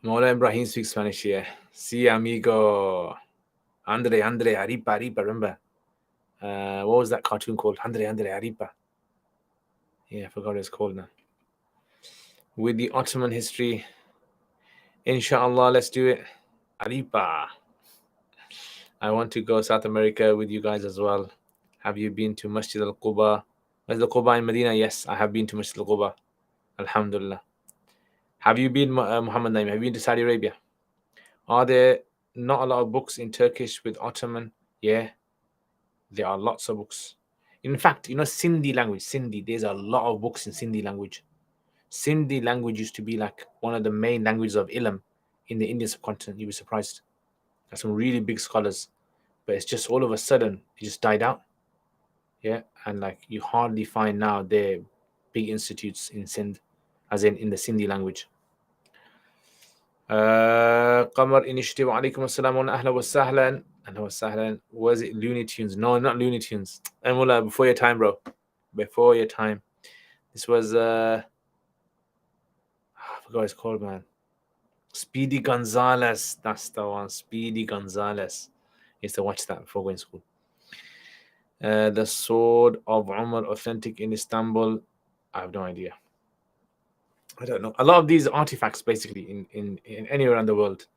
Mola Ibrahim speaks Spanish, yeah. Sí, amigo. Andre, Aripa, remember? What was that cartoon called? Andre, Aripa. Yeah, I forgot what it's called now. With the Ottoman history, inshallah, let's do it. Aripa. I want to go South America with you guys as well. Have you been to Masjid al-Quba? Masjid al-Quba in Medina? Yes, I have been to Masjid al-Quba. Alhamdulillah. Have you been, Muhammad Naim? Have you been to Saudi Arabia? Are there not a lot of books in Turkish with Ottoman? Yeah, there are lots of books. In fact, you know, Sindhi language, Sindhi, there's a lot of books in Sindhi language. Sindhi language used to be like one of the main languages of Ilm in the Indian subcontinent. You'd be surprised. There's some really big scholars, but it's just all of a sudden it just died out. Yeah, and like you hardly find now there big institutes in Sindh, as in the Sindhi language. Qamar Initiative, alaikum assalam, ahla wa sahlan. Ahla wa sahlan. Was it Looney Tunes? No, not Looney Tunes. Emula, before your time, bro. Before your time. This was I forgot what it's called, man. Speedy Gonzales. That's the one. Speedy Gonzales. I used to watch that before going to school. The Sword of Umar, authentic in Istanbul. I have no idea. I don't know. A lot of these artifacts, basically, in anywhere around the world,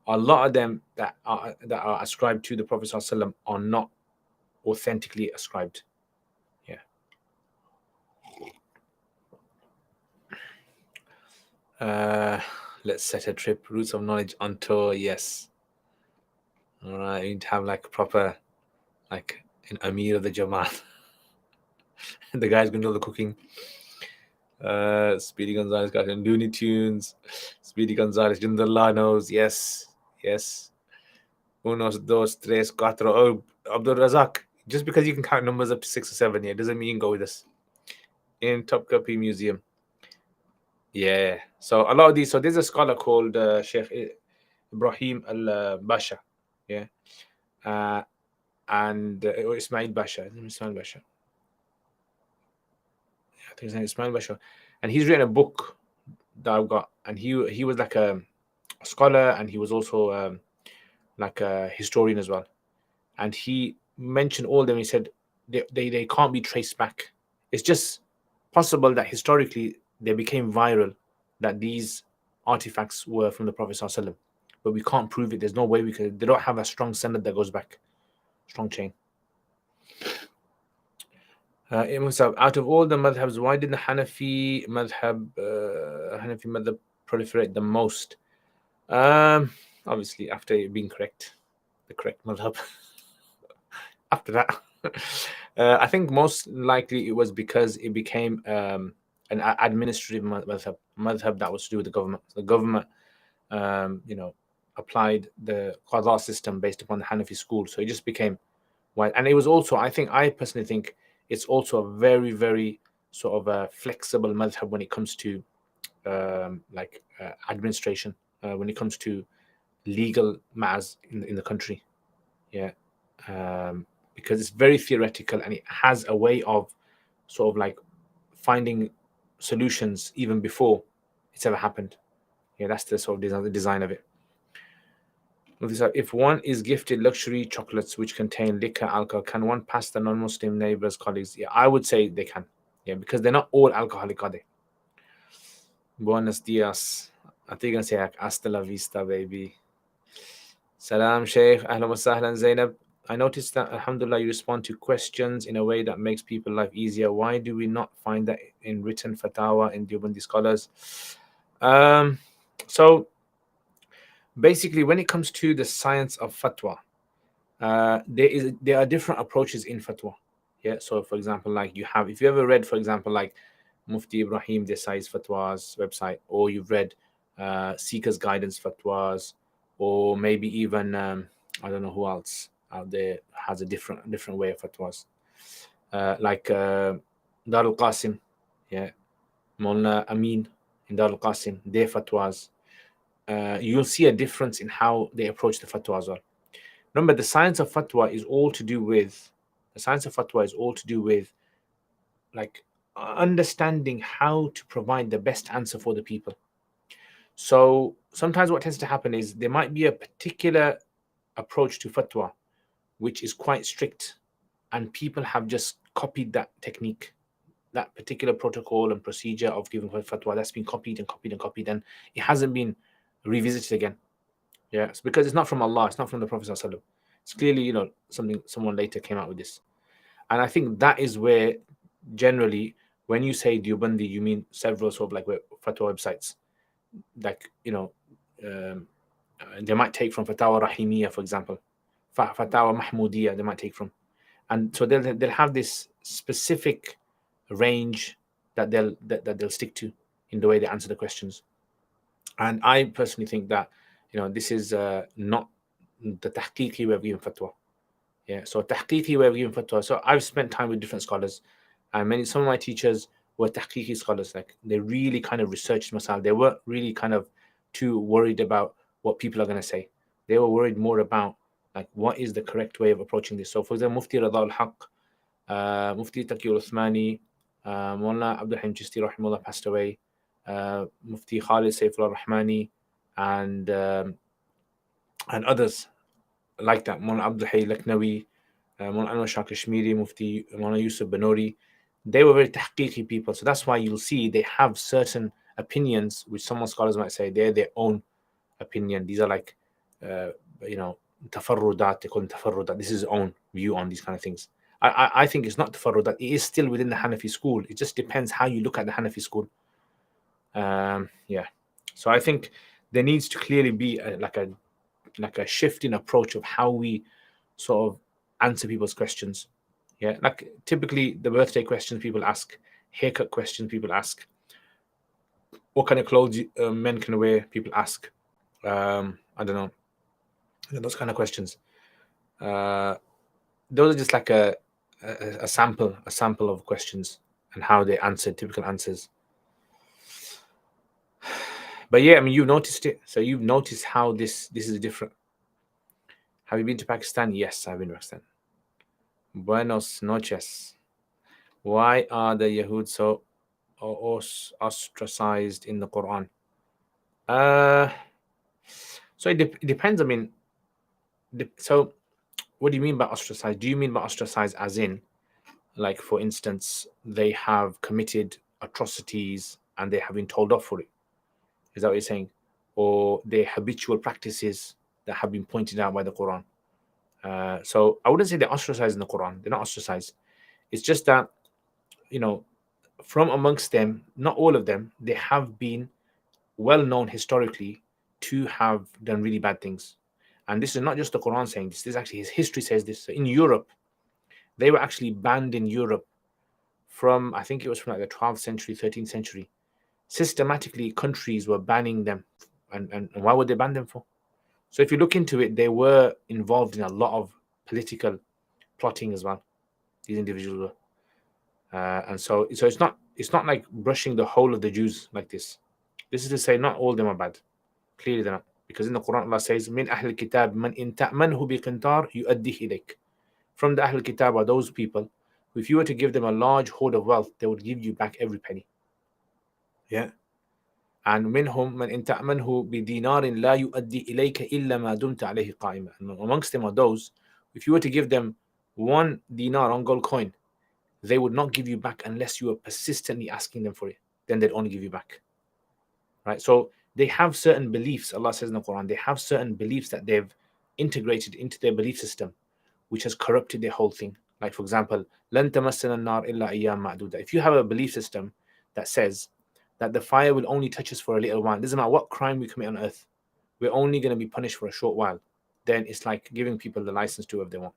a lot of them that are ascribed to the Prophet ﷺ are not authentically ascribed. Yeah. Let's set a trip. Roots of knowledge on tour. Yes. All right. We need to have like proper, like an Amir of the Jamaat. The guy's gonna do the cooking. Speedy Gonzales got in Looney Tunes. Speedy Gonzales, Jindallah knows. Yes. Unos, dos, tres, cuatro. Oh, Abdul Razak. Just because you can count numbers up to 6 or 7 here doesn't mean you can go with us. In Topkapi Museum. Yeah. So a lot of these. So there's a scholar called Sheikh Ibrahim al-Basha. Yeah. And Ismail Basha. Ismail Basha. I think his name is Ismail Basha. And he's written a book that I've got. And he was like a scholar, and he was also like a historian as well. And he mentioned all of them. He said they can't be traced back. It's just possible that historically they became viral, that these artifacts were from the Prophet ﷺ, but we can't prove it. There's no way we could. They don't have a strong standard that goes back, strong chain. Out of all the madhabs, why did the Hanafi madhab proliferate the most? Obviously, after being correct, the correct madhab. After that, I think most likely it was because it became an administrative madhab that was to do with the government. The government, applied the qada system based upon the Hanafi school, so it just became wide. And it was also, I personally think, it's also a very, very sort of a flexible madhab when it comes to administration, when it comes to legal matters in the country. Yeah. Because it's very theoretical and it has a way of sort of like finding solutions even before it's ever happened. Yeah, that's the sort of design of it. If one is gifted luxury chocolates which contain liquor, alcohol, can one pass the non-Muslim neighbors, colleagues? Yeah, I would say they can. Yeah, because they're not all alcoholic, are they? Buenos dias. I think you're going to say like, hasta la vista, baby. Salam, Sheikh. Ahlan wa sahlan, Zainab. I noticed that, alhamdulillah, you respond to questions in a way that makes people's life easier. Why do we not find that in written fatwa in Deobandi scholars? So basically, when it comes to the science of fatwa, there are different approaches in fatwa. Yeah. So, for example, like if you ever read, for example, like Mufti Ibrahim Desai's fatwas website, or you've read Seeker's Guidance fatwas, or maybe even I don't know who else out there has a different way of fatwas, like Dar al Qasim, yeah, Mulna Amin in Dar al Qasim, their fatwas. You'll see a difference in how they approach the fatwa as well. Remember, the science of fatwa is all to do with like understanding how to provide the best answer for the people. So sometimes what tends to happen is there might be a particular approach to fatwa which is quite strict, and people have just copied that technique, that particular protocol and procedure of giving fatwa. That's been copied and copied and copied, and it hasn't been revisited again. Yeah, it's because it's not from Allah, it's not from the Prophet ﷺ. It's clearly, someone later came out with this. And I think that is where generally, when you say Deobandi, you mean several sort of like fatwa websites. Like, they might take from Fatawa Rahimiyya, for example, Fatawa Mahmudiyya, they might take from. And so they'll have this specific range that they'll stick to in the way they answer the questions. And I personally think that, this is not the tahqiqi way of giving fatwa. Yeah, so tahqiqi way of giving fatwa. So I've spent time with different scholars, and some of my teachers were tahqiqi scholars. Like, they really kind of researched masal. They weren't really kind of too worried about what people are going to say. They were worried more about like what is the correct way of approaching this. So, for example, Mufti Rada al-Haq, Mufti Taqi al-Uthmani, Mullah Abdul Halim Chisti rahimahullah passed away, Mufti Khalid Saifullah Rahmani, and others like that, Mullah Abdul Hayy Laknawi, Mullah Anwar Shah Kashmiri, Mufti Mullah Yusuf Banori. They were very tahqiqi people. So that's why you'll see they have certain opinions, which some scholars might say they're their own opinion. These are like, tafarrudat, they call them tafarrudat. This is his own view on these kind of things. I think it's not tafarrudat. It is still within the Hanafi school. It just depends how you look at the Hanafi school. Yeah. So I think there needs to clearly be like a shift in approach of how we sort of answer people's questions. Yeah, like typically the birthday questions people ask, haircut questions people ask, what kind of clothes men can wear people ask. I don't know, those kind of questions. Those are just like a sample of questions and how they answer typical answers. But yeah, I mean, you've noticed it. So you've noticed how this is different. Have you been to Pakistan? Yes, I've been to Pakistan. Buenos noches. Why are the Yahud so ostracized in the Quran? So it depends. I mean, so what do you mean by ostracized? Do you mean by ostracized as in, like, for instance, they have committed atrocities and they have been told off for it? Is that what you're saying? Or their habitual practices that have been pointed out by the Quran? So I wouldn't say they're ostracized in the Quran. They're not ostracized. It's just that from amongst them, not all of them, they have been well known historically to have done really bad things. And this is not just the Quran saying this. This is actually his history says this. So in Europe, they were actually banned in Europe from, I think it was from like the 12th century, 13th century. Systematically, countries were banning them. And why would they ban them for? So if you look into it, they were involved in a lot of political plotting as well. These individuals were, and so it's not like brushing the whole of the Jews like this. This is to say not all of them are bad. Clearly they're not, because in the Quran Allah says, "Min ahl kitab man in ta'manhu bi qintar yu'addih ilayk." From the Ahl Kitab are those people who, if you were to give them a large hoard of wealth, they would give you back every penny. Yeah. And minhum man in ta'manhu bi dinarin la yu'addi ilayka illa ma dumta alayhi qa'ima. And amongst them are those, if you were to give them 1 dinar on gold coin, they would not give you back unless you were persistently asking them for it. Then they'd only give you back. Right? So they have certain beliefs, Allah says in the Quran, they have certain beliefs that they've integrated into their belief system, which has corrupted their whole thing. Like, for example, لَن تَمَسَّنَا النَّارِ إِلَّا أَيَّامٍ مَعْدُودَةٍ. If you have a belief system that says that the fire will only touch us for a little while, it doesn't matter what crime we commit on earth, we're only going to be punished for a short while, then it's like giving people the license to if they want.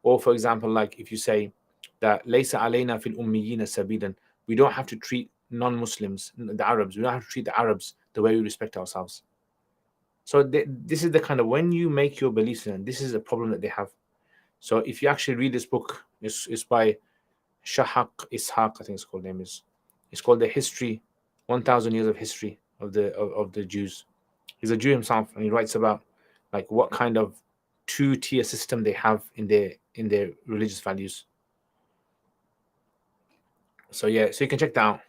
Or, for example, like if you say that لَيْسَ عَلَيْنَا فِي الْأُمِّيِّينَ سَبِيلًا, we don't have to treat non-Muslims, the Arabs, we don't have to treat the Arabs the way we respect ourselves. So this is the kind of, when you make your beliefs, and this is a problem that they have. So if you actually read this book, it's by Shahak Ishaq, I think it's called name is. It's called The History, 1,000 Years of History of the Jews. He's a Jew himself, and he writes about like what kind of 2-tier system they have in their religious values. So yeah, so you can check that out.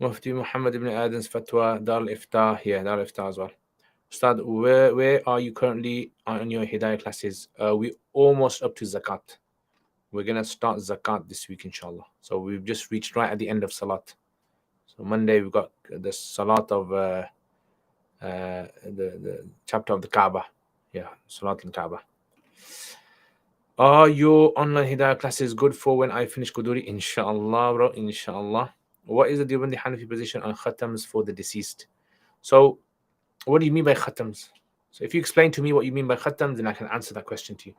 Mufti Muhammad ibn Adam's fatwa, Dar al-Ifta, Dar al-Ifta as well. Ustad, where are you currently on your Hidayah classes? We're almost up to Zakat. We're going to start Zakat this week, inshallah. So we've just reached right at the end of Salat. So Monday we've got the Salat of the chapter of the Kaaba. Yeah, Salat al-Kaaba. Are your online Hidayah classes good for when I finish Quduri? Inshallah, bro, inshallah. What is the Deobandi Hanafi position on khatams for the deceased? So what do you mean by khatams? So if you explain to me what you mean by khatams, then I can answer that question to you.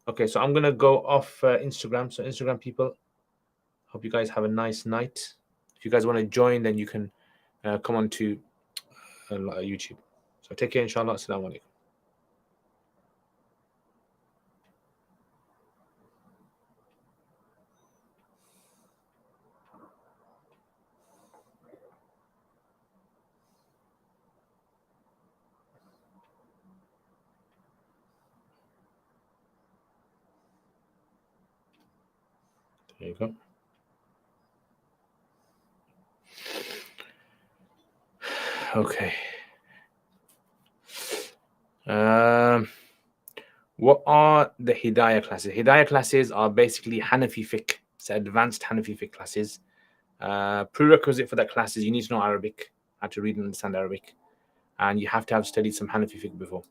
Okay, so I'm going to go off Instagram. So Instagram people, hope you guys have a nice night. If you guys want to join, then you can come on to YouTube. So take care, inshallah. Assalamu alaikum. There you go. Okay. What are the Hidayah classes? Hidayah classes are basically Hanafi fiqh. It's advanced Hanafi fiqh classes. Prerequisite for that class is you need to know Arabic, how to read and understand Arabic. And you have to have studied some Hanafi fiqh before.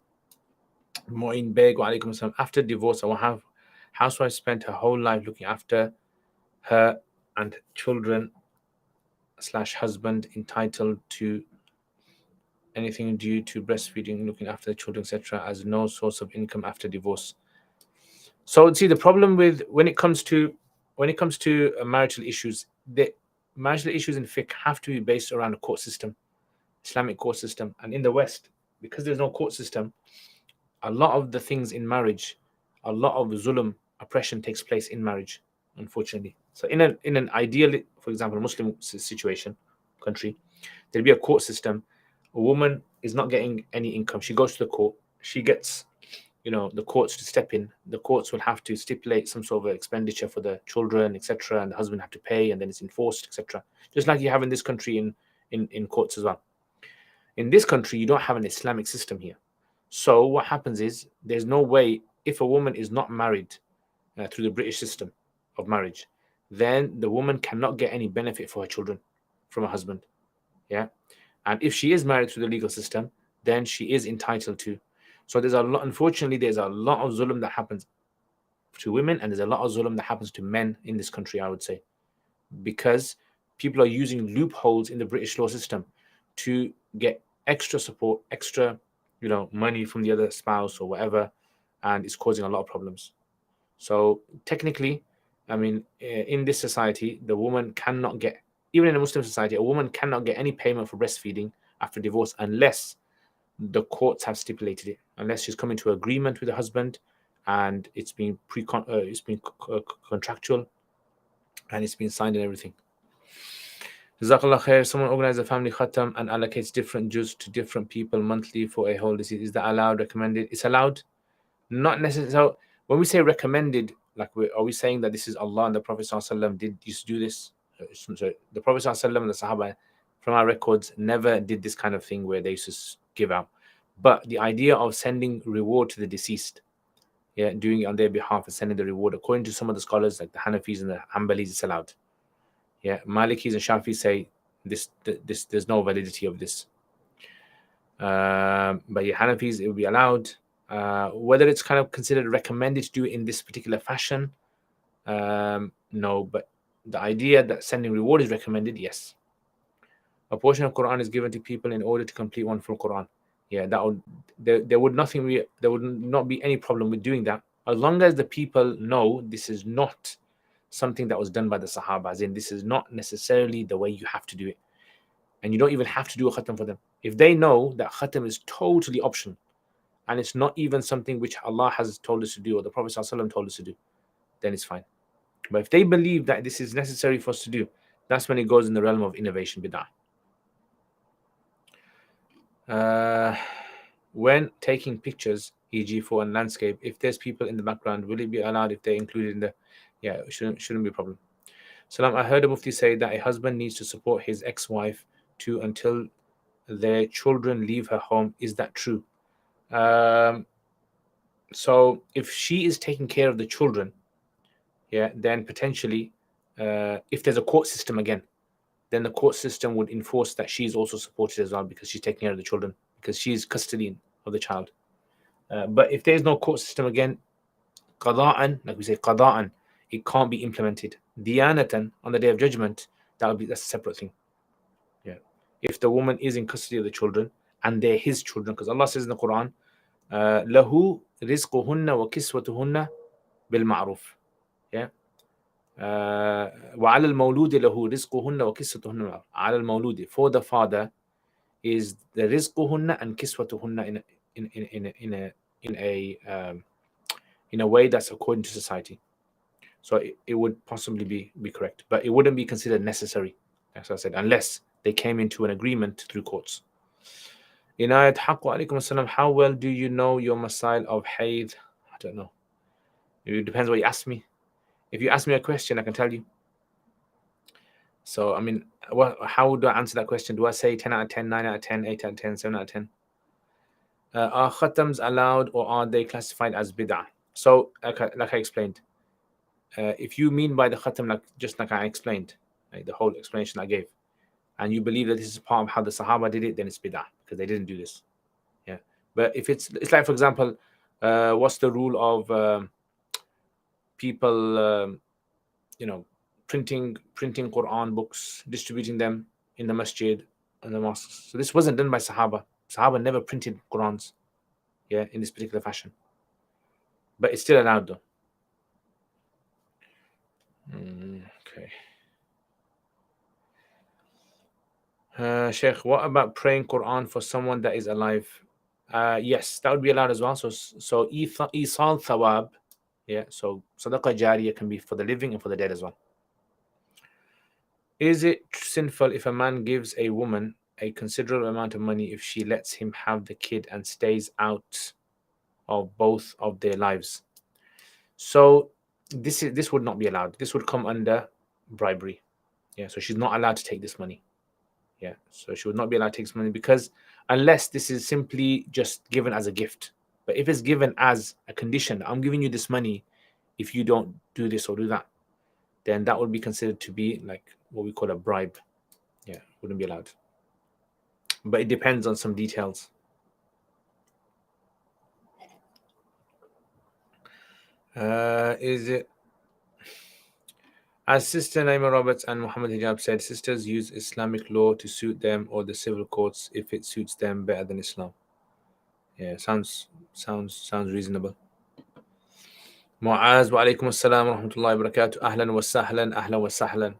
Moin Beg, wa alaikum assalam. After divorce, I will have housewife spent her whole life looking after her and children / husband entitled to anything due to breastfeeding, looking after the children, etc., as no source of income after divorce. So see, the problem with when it comes to marital issues, the marital issues in fiqh have to be based around a court system, Islamic court system. And in the West, because there's no court system, a lot of the things in marriage, a lot of zulm, oppression takes place in marriage, unfortunately. So in an ideal, for example, Muslim situation, country, there'll be a court system. A woman is not getting any income. She goes to the court. She gets, the courts to step in. The courts will have to stipulate some sort of expenditure for the children, etc., and the husband have to pay, and then it's enforced, etc. Just like you have in this country in courts as well. In this country, you don't have an Islamic system here. So what happens is there's no way, if a woman is not married through the British system of marriage, then the woman cannot get any benefit for her children from her husband. Yeah. And if she is married through the legal system, then she is entitled to. So unfortunately, there's a lot of zulm that happens. to women, and there's a lot of zulm that happens to men in this country, I would say, because people are using loopholes in the British law system to get extra support, extra, money from the other spouse or whatever, and it's causing a lot of problems. So technically, I mean, in this society, the woman cannot get, even in a Muslim society, a woman cannot get any payment for breastfeeding after divorce unless the courts have stipulated it, unless she's come into agreement with the husband and it's been contractual and it's been signed and everything. Jazakallah khair. Someone organizes a family khatam and allocates different juz to different people monthly for a whole disease. Is that allowed, recommended? It's allowed. Not necessarily. So when we say recommended, like, are we saying that this is Allah and the Prophet ﷺ used to do this? So the Prophet ﷺ and the Sahaba, from our records, never did this kind of thing where they used to give out. But the idea of sending reward to the deceased, doing it on their behalf and sending the reward, according to some of the scholars like the Hanafis and the Hanbalis, it's allowed. Malikis and Shafis say this there's no validity of this. But Hanafis, it will be allowed. Whether it's kind of considered recommended to do it in this particular fashion, no. But the idea that sending reward is recommended, yes. A portion of Quran is given to people in order to complete one full Quran. There would not be any problem with doing that, as long as the people know this is not something that was done by the Sahaba, as in this is not necessarily the way you have to do it. And you don't even have to do a khatam for them. If they know that khatam is totally optional, and it's not even something which Allah has told us to do or the Prophet ﷺ told us to do, then it's fine. But if they believe that this is necessary for us to do, that's when it goes in the realm of innovation, bid'ah. When taking pictures, e.g. for a landscape, if there's people in the background, will it be allowed if they're included in the... Yeah, it shouldn't be a problem. Salam, I heard a mufti say that a husband needs to support his ex-wife too until their children leave her home. Is that true? So if she is taking care of the children, then potentially, if there's a court system again, then the court system would enforce that she's also supported as well because she's taking care of the children, because she's custody of the child. But if there's no court system again, qada'an, like we say, qada'an, it can't be implemented. Diyanatan, on the day of judgment, that's a separate thing. If the woman is in custody of the children and they're his children, because Allah says in the Quran, lahu rizquhunna wa kiswatuhunna bil ma'ruf. وعلى المولود له رزقهن وكسوتهن على المولود, for the father is the rizquhunna and kiswatuhunna in a way that's according to society. So it would possibly be correct, but it wouldn't be considered necessary, as I said, unless they came into an agreement through courts. Inayat Haqqu alaykum assalam. How well do you know your masail of hayd? I don't know. It depends what you ask me. If you ask me a question, I can tell you. So, I mean, how do I answer that question? Do I say 10 out of 10, 9 out of 10, 8 out of 10, 7 out of 10? Are khatams allowed or are they classified as bid'ah? So, like I explained, if you mean by the khatam, just like I explained, the whole explanation I gave, and you believe that this is part of how the Sahaba did it, then it's bid'ah, because they didn't do this. But if it's like, for example, what's the rule of people, printing Quran books, distributing them in the masjid and the mosques? So this wasn't done by Sahaba. Sahaba never printed Qurans, in this particular fashion. But it's still allowed though. Okay. Sheikh, what about praying Quran for someone that is alive? Yes, that would be allowed as well. So Isal Thawab, so Sadaqah Jariyah can be for the living and for the dead as well. Is it sinful if a man gives a woman a considerable amount of money if she lets him have the kid and stays out of both of their lives? So this would not be allowed. This would come under bribery. So she's not allowed to take this money. So she would not be allowed to take this money, because unless this is simply just given as a gift. But if it's given as a condition, I'm giving you this money if you don't do this or do that, then that would be considered to be like what we call a bribe. Wouldn't be allowed. But it depends on some details. Is it, as Sister Naima Roberts and Muhammad Hijab said, sisters use Islamic law to suit them or the civil courts if it suits them better than Islam? Yeah, sounds reasonable. Mu'az, wa alaikum assalam wa rahmatullahi wa barakatuh. Ahlan wa sahlan, ahlan wa sahlan.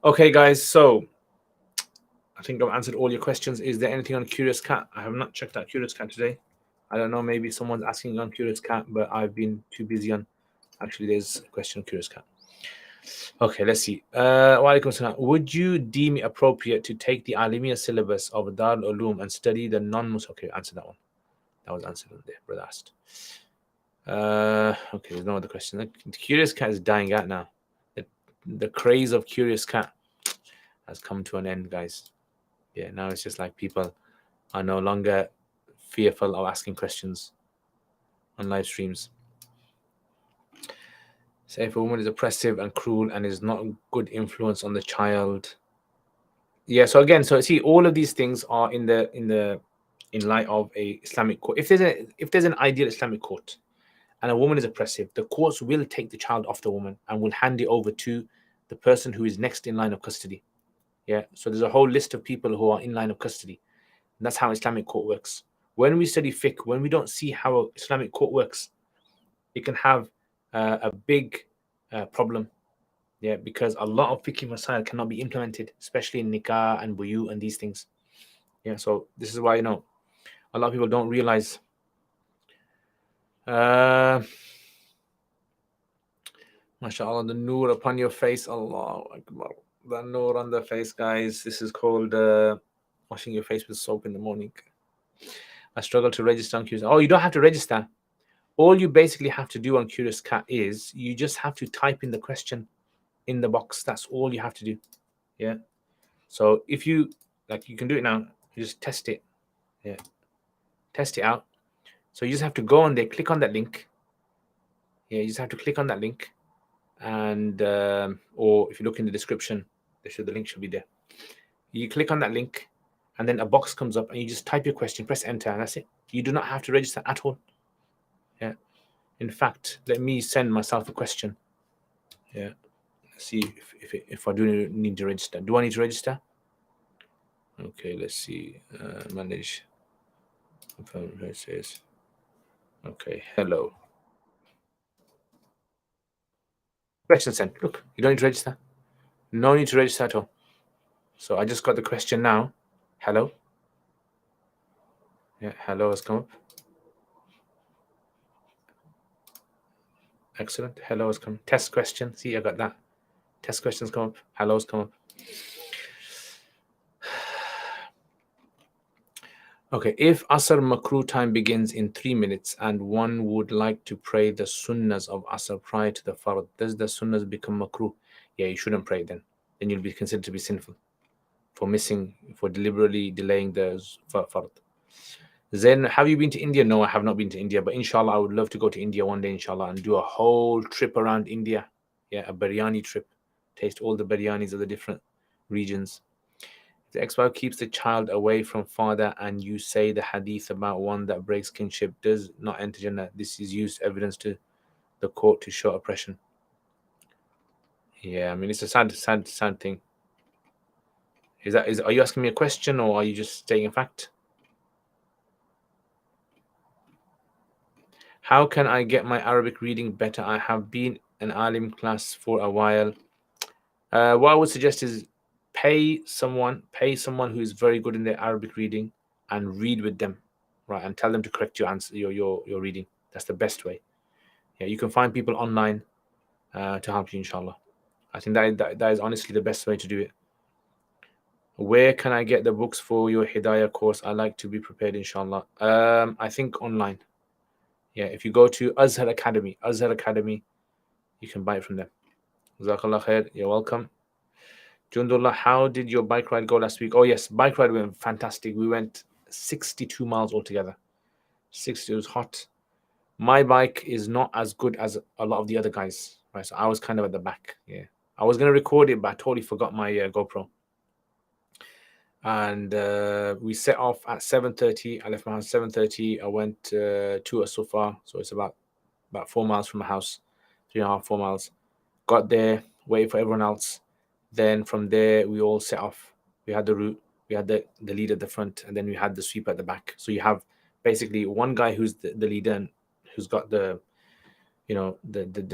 Okay, guys, so I think I've answered all your questions. Is there anything on Curious Cat? I have not checked out Curious Cat today. I don't know, maybe someone's asking on Curious Cat, but I've been too busy on. Actually, there's a question on Curious Cat. Okay, let's see. Wa alaikum salam. Would you deem it appropriate to take the Alimiya syllabus of Darul Uloom and study the non-Muslim? Okay, answer that one. That was answered on there, brother asked. Okay, there's no other question. The Curious Cat is dying out now. The craze of Curious Cat has come to an end, guys. Yeah, now it's just like people are no longer fearful of asking questions on live streams. Say if a woman is oppressive and cruel and is not a good influence on the child. Yeah, so again, so see, all of these things are in light of a Islamic court. If there's an ideal Islamic court and a woman is oppressive, the courts will take the child off the woman and will hand it over to the person who is next in line of custody. Yeah, so there's a whole list of people who are in line of custody. And that's how Islamic court works. When we study fiqh, when we don't see how Islamic court works, it can have a big problem. Yeah, because a lot of fiqh masail cannot be implemented, especially in nikah and buyu and these things. Yeah, so this is why, a lot of people don't realize. MashaAllah, the noor upon your face, Allahu Akbar. The noor on the face, guys. This is called washing your face with soap in the morning. I struggle to register on Curious. Oh, you don't have to register. All you basically have to do on Curious Cat is you just have to type in the question in the box. That's all you have to do. Yeah. So if you you can do it now. You just test it. Yeah. Test it out. So you just have to go on there, click on that link. Yeah, you just have to click on that link, and or if you look in the description, the link should be there. You click on that link, and then a box comes up, and you just type your question, press enter, and that's it. You do not have to register at all. Yeah. In fact, let me send myself a question. Yeah. Let's see if I do need to register. Do I need to register? Okay, let's see. Manage. It says. Okay, hello. Question sent. Look, you don't need to register. No need to register at all. So I just got the question now. Hello. Yeah, hello has come up. Excellent. Hello has come. Test question. See, I got that. Test questions come up. Hello's come up. Okay, if Asr Makruh time begins in 3 minutes and one would like to pray the sunnahs of Asr prior to the Fard, does the sunnahs become Makruh? Yeah, you shouldn't pray then. Then you'll be considered to be sinful for deliberately delaying the Fard. Then, have you been to India? No, I have not been to India, but inshallah, I would love to go to India one day, inshallah, and do a whole trip around India. Yeah, a biryani trip. Taste all the biryanis of the different regions. The ex-wife keeps the child away from father, and you say the hadith about one that breaks kinship does not enter Jannah. This is used evidence to the court to show oppression. Yeah, I mean, it's a sad thing. Are you asking me a question, or are you just stating a fact? How can I get my Arabic reading better? I have been an alim class for a while. What I would suggest is pay someone who is very good in their Arabic reading and read with them, right? And tell them to correct your answer, your reading. That's the best way. Yeah, you can find people online to help you, inshallah. I think that is honestly the best way to do it. Where can I get the books for your Hidayah course? I like to be prepared, inshallah. I think online. Yeah, if you go to Azhar Academy, you can buy it from them. Jazakallah khair. You're welcome. Jundullah, how did your bike ride go last week? Oh yes, bike ride went fantastic. We went 62 miles altogether. 60, it was hot. My bike is not as good as a lot of the other guys, right? So I was kind of at the back. Yeah, I was gonna record it, but I totally forgot my GoPro. And we set off at 7:30. I left my house 7:30. I went to a Sufa, so it's about about 4 miles from my house, 3.5, 4 miles. Got there, waited for everyone else. Then from there, we all set off. We had the route, we had the lead at the front, and then we had the sweep at the back. So you have basically one guy who's the leader and who's got the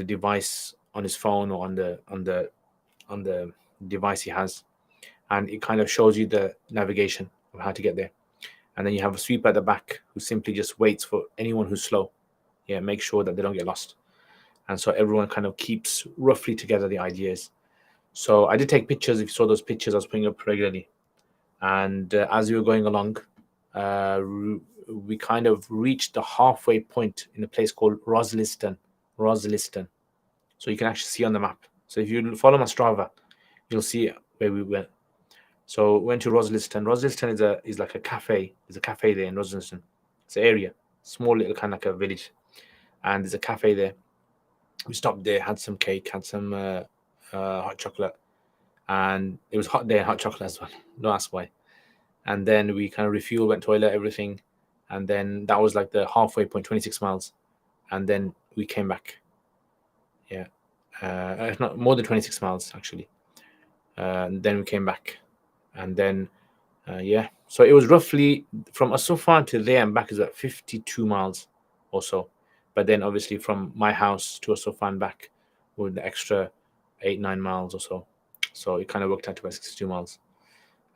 device on his phone or on the device he has, and it kind of shows you the navigation of how to get there. And then you have a sweep at the back who simply just waits for anyone who's slow. Yeah, make sure that they don't get lost. And so everyone kind of keeps roughly together the ideas. So I did take pictures. If you saw those pictures, I was putting up regularly. And as we were going along, we kind of reached the halfway point in a place called Rosliston. So you can actually see on the map. So if you follow my Strava, you'll see where we went. So went to Rosliston. Rosliston is like a cafe. There's a cafe there in Rosliston. It's an area, small little kind of like a village, and there's a cafe there. We stopped there, had some cake, had some hot chocolate, and it was hot there, hot chocolate as well. Don't ask why. And then we kind of refueled, went toilet, everything, and then that was like the halfway point, 26 miles, and then we came back. Yeah, it's not more than 26 miles actually. And then we came back, and then yeah. So it was roughly from Asufan to there and back is about 52 miles or so. But then obviously from my house to Asufan back with the extra 8-9 miles or so. So it kind of worked out to about 62 miles.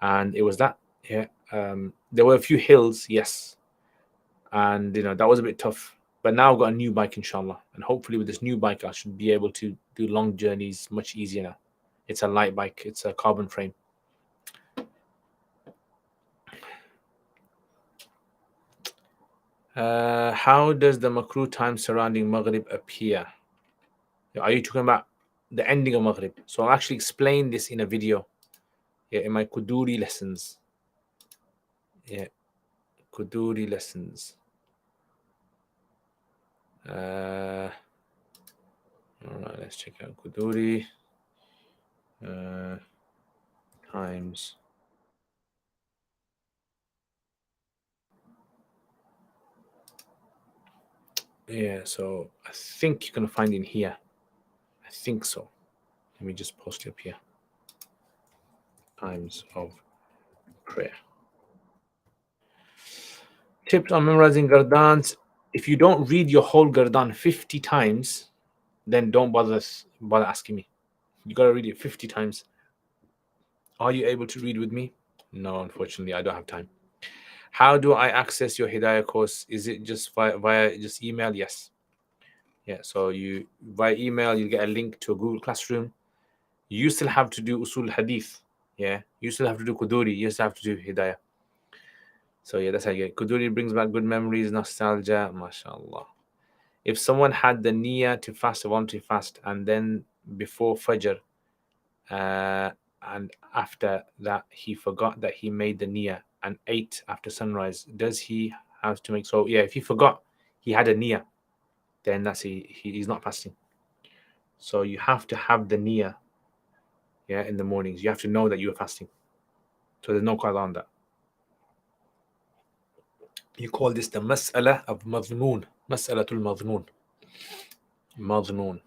And it was that. Yeah. There were a few hills, yes. And that was a bit tough. But now I've got a new bike, inshallah. And hopefully with this new bike, I should be able to do long journeys much easier now. It's a light bike. It's a carbon frame. How does the makruh time surrounding Maghrib appear? Are you talking about the ending of Maghrib? So I'll actually explain this in a video. Yeah, in my Quduri lessons. Yeah, Quduri lessons. All right, let's check out Quduri times. Yeah, so I think you're gonna find in here. I think so. Let me just post it up here. Times of prayer. Tips on memorizing Gardans. If you don't read your whole Gardan 50 times, then don't bother asking me. You gotta read it 50 times. Are you able to read with me? No, unfortunately, I don't have time. How do I access your Hidayah course? Is it just via just email? Yes. Yeah, so you via email, you get a link to a Google Classroom. You still have to do Usul Hadith. Yeah, you still have to do Quduri. You still have to do Hidayah. So yeah, that's how you get it. Quduri brings back good memories, nostalgia, mashallah. If someone had the niyyah to fast a voluntary fast and then before Fajr and after that he forgot that he made the niyyah and ate after sunrise, does he have to make? So yeah, if he forgot he had a niyyah, then that's he's not fasting. So you have to have the niyyah, yeah, in the mornings. You have to know that you are fasting. So there's no qada on that. You call this the mas'ala of madhnoon, mas'alatul madhnoon. Madhnoon.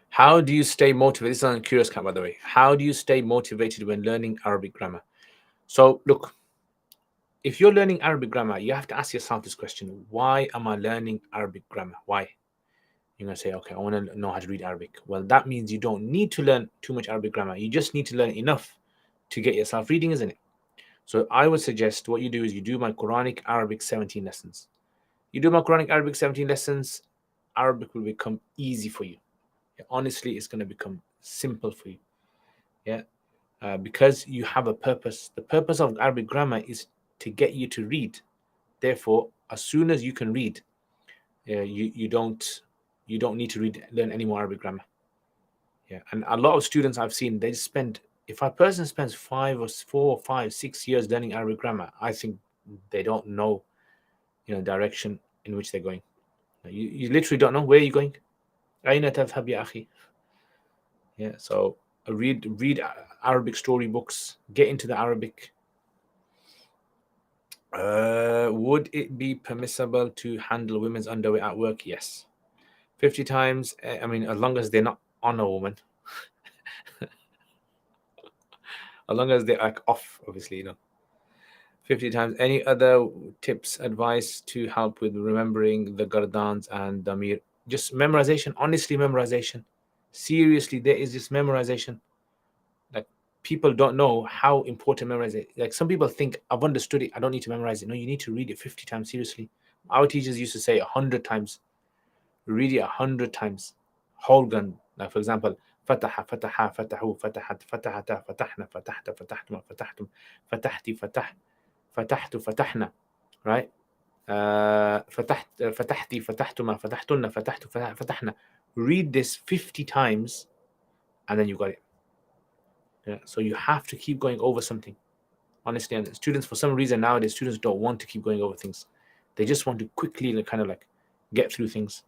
How do you stay motivated? This is on Curious Cat, by the way. How do you stay motivated when learning Arabic grammar? So look, if you're learning Arabic grammar, you have to ask yourself this question: why am I learning Arabic grammar? Why? You're gonna say, okay, I want to know how to read Arabic. Well, that means you don't need to learn too much Arabic grammar. You just need to learn enough to get yourself reading, isn't it? So I would suggest what you do is you do my Quranic Arabic 17 lessons. You do my Quranic Arabic 17 lessons, Arabic will become easy for you. Yeah, honestly, it's going to become simple for you. Yeah, because you have a purpose. The purpose of Arabic grammar is to get you to read. Therefore, as soon as you can read, you don't need to learn any more Arabic grammar. Yeah, and a lot of students I've seen, they spend, if a person spends 5 or 4 or 5, 6 years learning Arabic grammar, I think they don't know, direction in which they're going. You literally don't know where you're going. أين تذهب يا أخي? Yeah, so read Arabic storybooks, get into the Arabic. Would it be permissible to handle women's underwear at work? Yes. 50 times, I mean, as long as they're not on a woman. As long as they're like off, obviously, 50 times. Any other tips, advice to help with remembering the gardans and damir? Just memorization. Honestly, memorization. Seriously, there is just memorization. Like, people don't know how important memorization. Like, some people think I've understood it, I don't need to memorize it. No, you need to read it 50 times. Seriously, our teachers used to say 100 times. Read it 100 times. Whole gun. Like, for example, فتح فتح فتحوا فتحت فتحت فتحنا فتحت فتحتم فتحتم فتحتي فتح فتحت فتحنا. Right? فتحت فتحتي فتحتما فتحتن فتحت فتحنا. Read this 50 times and then you got it. Yeah. So you have to keep going over something. Honestly, and students, for some reason nowadays, students don't want to keep going over things. They just want to quickly kind of like get through things.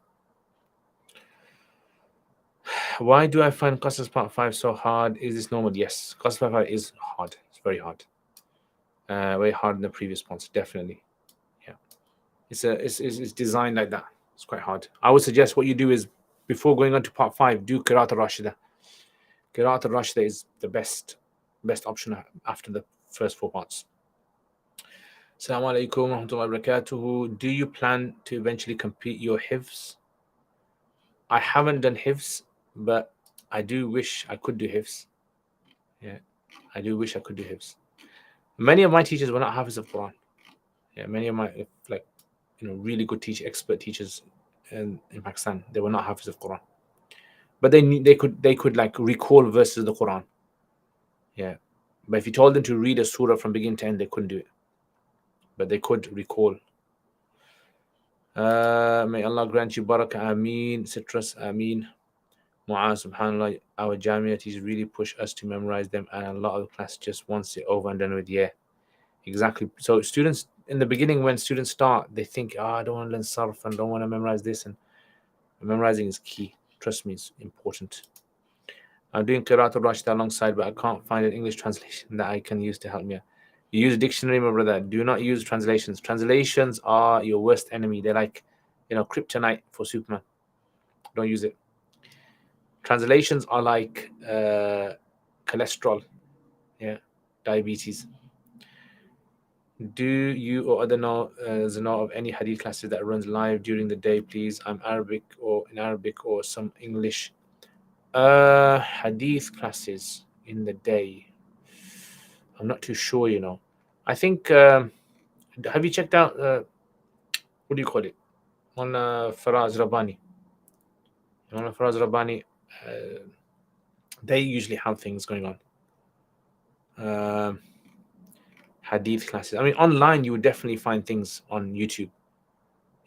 Why do I find Qasas Part 5 so hard? Is this normal? Yes, Qasas Part 5 is hard. It's very hard. Way harder than the previous ones, definitely. Yeah. It's designed like that. It's quite hard. I would suggest what you do is, before going on to Part 5, do Qiraat al-Rashida. Qiraat al-Rashida is the best option after the first 4 parts. Assalamu alaikum wa rahmatullahi wa barakatuhu. Do you plan to eventually complete your hifz? I haven't done hifz, but I do wish I could do hifz. Yeah, I do wish I could do hifz. Many of my teachers were not hafiz of Quran. Yeah, many of my really good expert teachers in Pakistan, they were not hafiz of Quran, but they could like recall verses of the Quran. Yeah, but if you told them to read a surah from beginning to end, they couldn't do it, but they could recall. May Allah grant you barakah, ameen, citrus, ameen. Mu'az, subhanAllah, our Jamia teachers really push us to memorize them, and a lot of the class just wants it over and done with. Yeah, exactly. So students, in the beginning, when students start, they think, I don't want to learn sarf and don't want to memorize this, and memorizing is key. Trust me, it's important. I'm doing Qiraat al-Rashid alongside, but I can't find an English translation that I can use to help me. You use dictionary, my brother. Do not use translations. Translations are your worst enemy. They're like, kryptonite for Superman. Don't use it. Translations are like cholesterol, diabetes. Do you or other know of any hadith classes that runs live during the day, please? I'm in Arabic or some English. Hadith classes in the day. I'm not too sure, I think, have you checked out, what do you call it? On Faraz Rabbani. On Faraz Rabbani, they usually have things going on. Hadith classes. I mean, online you would definitely find things on YouTube.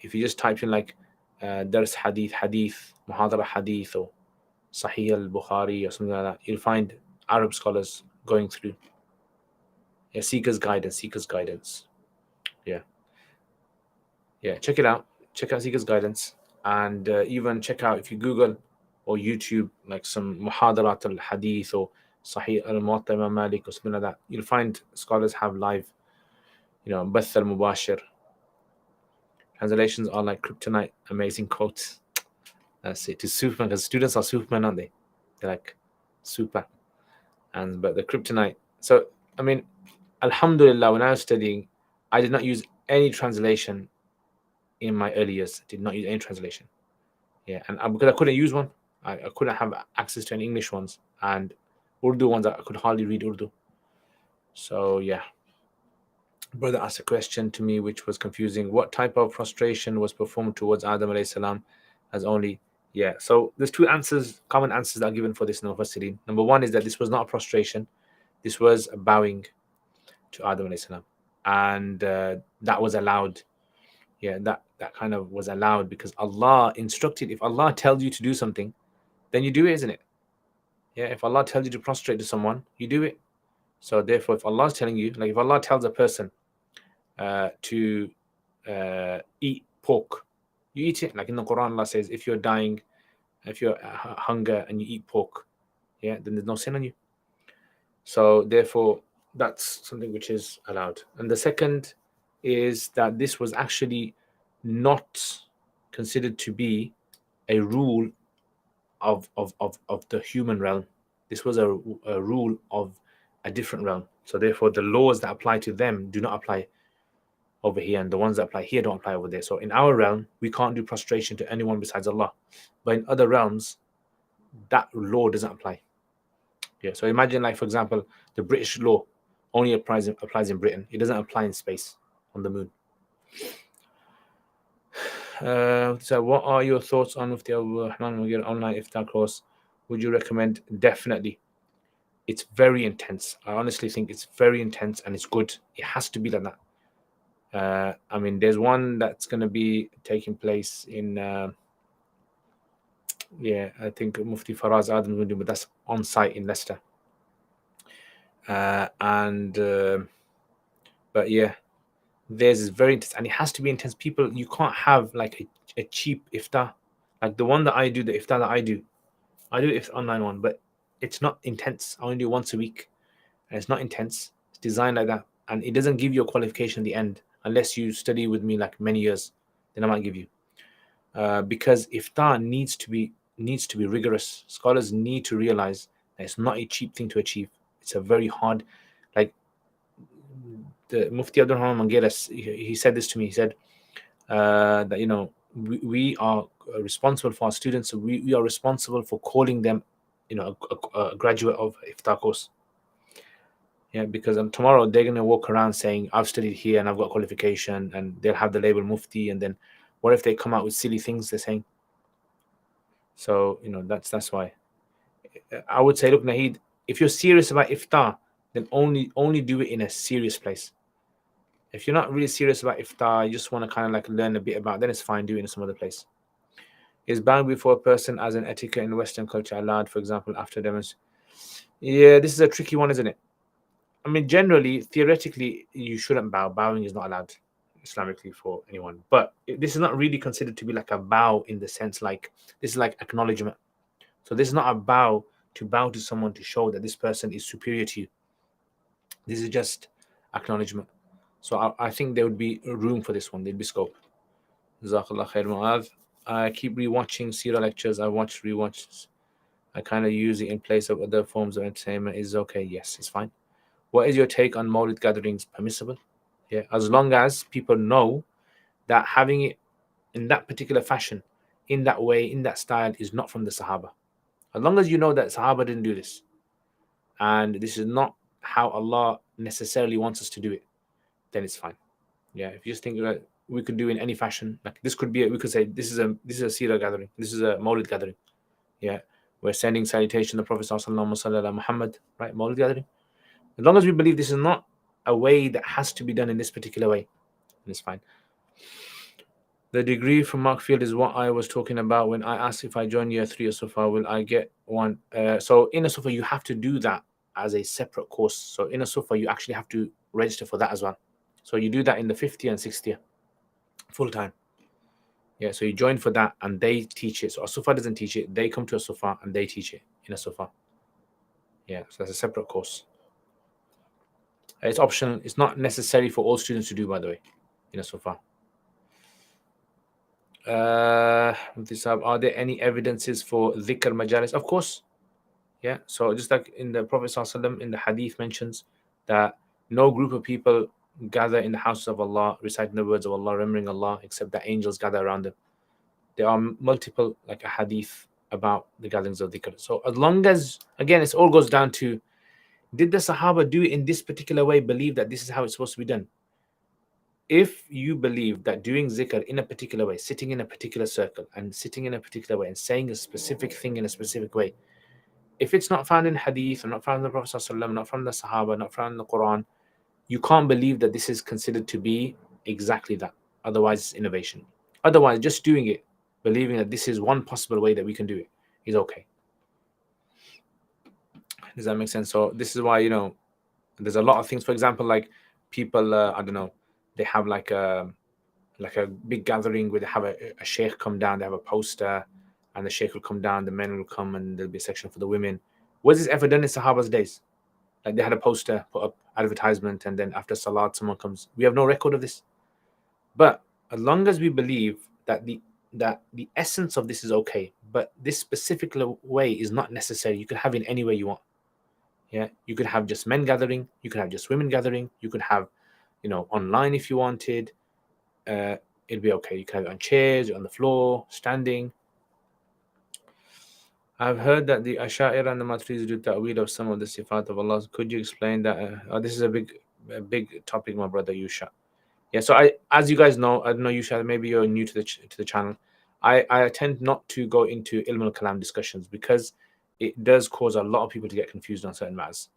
If you just type in like Dars Hadith, Muhadara Hadith, or Sahih al-Bukhari or something like that, you'll find Arab scholars going through. Yeah, Seeker's Guidance. Yeah, check it out. Check out Seeker's Guidance, and even check out, if you Google or YouTube, like some Muhadarat al-Hadith or Sahih al-Muwatta Imam Malik or something like that, you'll find scholars have live, Bath al-Mubashir. Translations are like kryptonite, amazing quotes. That's it. To Superman, because students are Superman, aren't they? They're like super. But the kryptonite. So, I mean, alhamdulillah, when I was studying, I did not use any translation in my early years. Did not use any translation. Yeah, and because I couldn't use one, I couldn't have access to any English ones, and Urdu ones, I could hardly read Urdu. So, yeah. Brother asked a question to me which was confusing. What type of prostration was performed towards Adam alayhi salam as only? Yeah, so there's two common answers that are given for this in Mufassirin. Number one is that this was not a prostration. This was a bowing to Adam alayhi salam. And that was allowed. Yeah, that kind of was allowed because Allah instructed. If Allah tells you to do something, then you do it, isn't it? Yeah, if Allah tells you to prostrate to someone, you do it. So therefore, if Allah is telling you, like if Allah tells a person to eat pork, you eat it. Like in the Quran, Allah says, if you're dying, if you're hunger and you eat pork, then there's no sin on you. So therefore, that's something which is allowed. And the second is that this was actually not considered to be a rule of the human realm. This was a rule of a different realm. So therefore, the laws that apply to them do not apply over here, and the ones that apply here don't apply over there. So in our realm, we can't do prostration to anyone besides Allah. But in other realms, that law doesn't apply. Yeah. So imagine, like for example, the British law only applies in Britain. It doesn't apply in space on the moon. So what are your thoughts on Mufti Abdul Rahman Mughir online iftar course? Would you recommend? Definitely. It's very intense. I honestly think it's very intense and it's good. It has to be like that. I mean, there's one that's going to be taking place in, I think Mufti Faraz Adam will do, but that's on site in Leicester. But yeah, theirs is very intense, and it has to be intense. People, you can't have like a cheap iftar, like the one that I do, the iftar that I do it online one, but it's not intense. I only do it once a week, and it's not intense. It's designed like that, and it doesn't give you a qualification at the end unless you study with me like many years. Then I might give you, because iftar needs to be rigorous. Scholars need to realize that it's not a cheap thing to achieve. It's a very hard, like the Mufti Abdul Rahman Mangeras, he said this to me. He said that we are responsible for our students. So we are responsible for calling them, a graduate of iftar course. Yeah, because tomorrow they're going to walk around saying, I've studied here and I've got qualification, and they'll have the label Mufti. And then what if they come out with silly things they're saying? So, that's why. I would say, look, Nahid, if you're serious about iftar, then only do it in a serious place. If you're not really serious about iftar, you just want to kind of like learn a bit about, then it's fine, do it in some other place. Is bowing before a person as an etiquette in Western culture allowed, for example, after demonstration? Yeah, this is a tricky one, isn't it? I mean, generally, theoretically, you shouldn't bow. Bowing is not allowed Islamically for anyone. But this is not really considered to be like a bow in the sense like this is like acknowledgement. So this is not a bow to someone to show that this person is superior to you. This is just acknowledgement. So I think there would be room for this one. There'd be scope. Jazakallah khair, Mu'adh. I keep rewatching Sira lectures. I watch rewatches. I kind of use it in place of other forms of entertainment. Is okay? Yes, it's fine. What is your take on Maulid gatherings? Permissible? Yeah, as long as people know that having it in that particular fashion, in that way, in that style, is not from the Sahaba. As long as you know that Sahaba didn't do this, and this is not how Allah necessarily wants us to do it, then it's fine. Yeah, if you just think that we could do in any fashion, like this could be, we could say this is a Sira gathering, this is a Maulid gathering. Yeah, we're sending salutation to the Prophet Sallallahu Muhammad, right? Maulid gathering. As long as we believe this is not a way that has to be done in this particular way, then it's fine. The degree from Markfield is what I was talking about when I asked if I join year 3 of Sufa, will I get one? So in a Sufa, you have to do that as a separate course. So in a Sufa, you actually have to register for that as well. So you do that in the 5th year and 6th year, full time. Yeah, so you join for that and they teach it. So a Sufa doesn't teach it. They come to a Sufa and they teach it in a Sufa. Yeah, so that's a separate course. It's optional. It's not necessary for all students to do, by the way, in a Sufa. Are there any evidences for dhikr majalis? Of course. Yeah. So just like in the Prophet ﷺ, in the hadith mentions that no group of people gather in the house of Allah, reciting the words of Allah, remembering Allah, except that angels gather around them. There are multiple like a hadith about the gatherings of dhikr. So as long as, again, it all goes down to, did the Sahaba do it in this particular way, believe that this is how it's supposed to be done? If you believe that doing zikr in a particular way, sitting in a particular circle and sitting in a particular way and saying a specific thing in a specific way, if it's not found in hadith or not found in the Prophet ﷺ, not from the Sahaba, not found in the Quran, you can't believe that this is considered to be exactly that. Otherwise, it's innovation. Otherwise, just doing it, believing that this is one possible way that we can do it, is okay. Does that make sense? So this is why, there's a lot of things. For example, like people, I don't know, they have like a big gathering where they have a sheikh come down, they have a poster, and the sheikh will come down, the men will come, and there'll be a section for the women. Was this ever done in Sahaba's days? Like they had a poster put up, advertisement, and then after Salat someone comes. We have no record of this. But as long as we believe that the essence of this is okay, but this specific way is not necessary. You could have it any way you want. Yeah, you could have just men gathering, you could have just women gathering, you could have, online if you wanted. It'd be okay. You can have it on chairs, on the floor, standing. I've heard that the Asha'ira and the Maturidis do ta'wil of some of the sifat of Allah. Could you explain that? This is a big topic, my brother Yusha. Yeah, so as you guys know, I don't know Yusha, maybe you're new to the channel. I tend not to go into ilm al-kalam discussions because it does cause a lot of people to get confused on certain matters.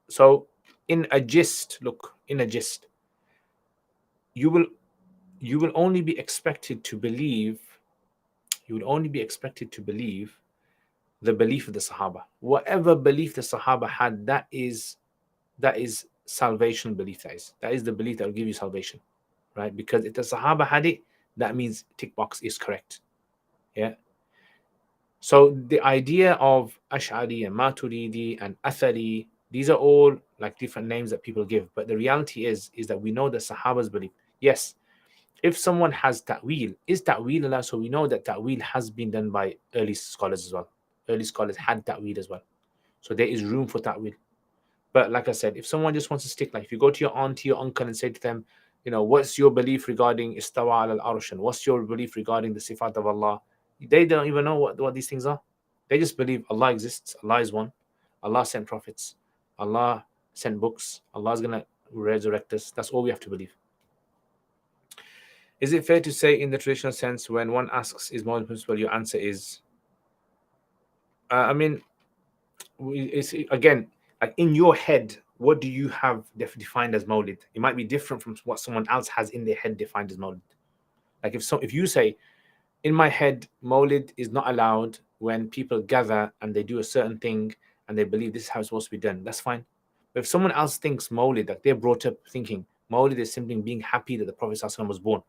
So in a gist, you will only be expected to believe. You would only be expected to believe the belief of the Sahaba. Whatever belief the Sahaba had, that is salvation belief. That is the belief that will give you salvation, right? Because if the Sahaba had it, that means tick box is correct. Yeah. So the idea of Ash'ari and Maturidi and Athari, these are all like different names that people give. But the reality is that we know the Sahaba's belief. Yes, if someone has ta'wil, is ta'wil allowed? So we know that ta'wil has been done by early scholars as well. Early scholars had ta'wil as well. So there is room for ta'wil. But like I said, if someone just wants to stick, like if you go to your auntie, your uncle and say to them, what's your belief regarding istawa al-arsh? What's your belief regarding the sifat of Allah? They don't even know what these things are. They just believe Allah exists, Allah is one, Allah sent prophets, Allah sent books, Allah is going to resurrect us. That's all we have to believe. Is it fair to say, in the traditional sense, when one asks, is Mawlid permissible, your answer is, it's, again, like in your head, what do you have defined as Mawlid? It might be different from what someone else has in their head defined as Mawlid. Like if you say, in my head, Mawlid is not allowed when people gather and they do a certain thing and they believe this is how it's supposed to be done, that's fine. But if someone else thinks Mawlid, like they're brought up thinking Mawlid is simply being happy that the Prophet ﷺ was born,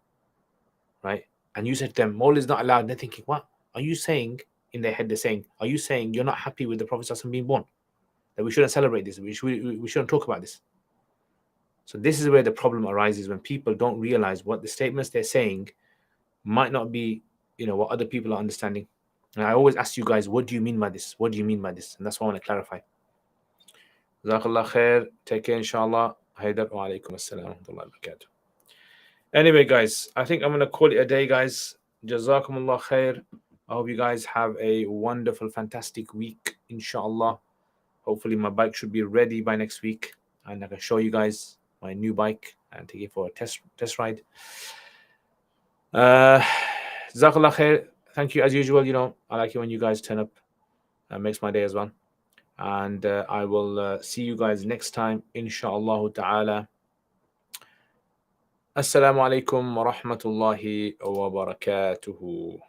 right? And you said to them, Mawlid is not allowed. They're thinking, what are you saying? In their head, they're saying, are you saying you're not happy with the Prophet ﷺ being born? That we shouldn't celebrate this. We shouldn't talk about this. So this is where the problem arises, when people don't realize what the statements they're saying might not be, what other people are understanding. And I always ask you guys, what do you mean by this? What do you mean by this? And that's what I want to clarify. Jazakallah khair. Take care, inshallah. Haidar wa alaikum assalam wa rahmatullahi wa barakatuh. Anyway, guys, I think I'm going to call it a day, guys. Jazakumullah khair. I hope you guys have a wonderful, fantastic week, inshallah. Hopefully my bike should be ready by next week, and I can show you guys my new bike and take it for a test ride. Jazakallah khair. Thank you as usual. I like it when you guys turn up. It makes my day as well. And I will see you guys next time, inshallah ta'ala. Assalamu alaikum wa rahmatullahi wa barakatuhu.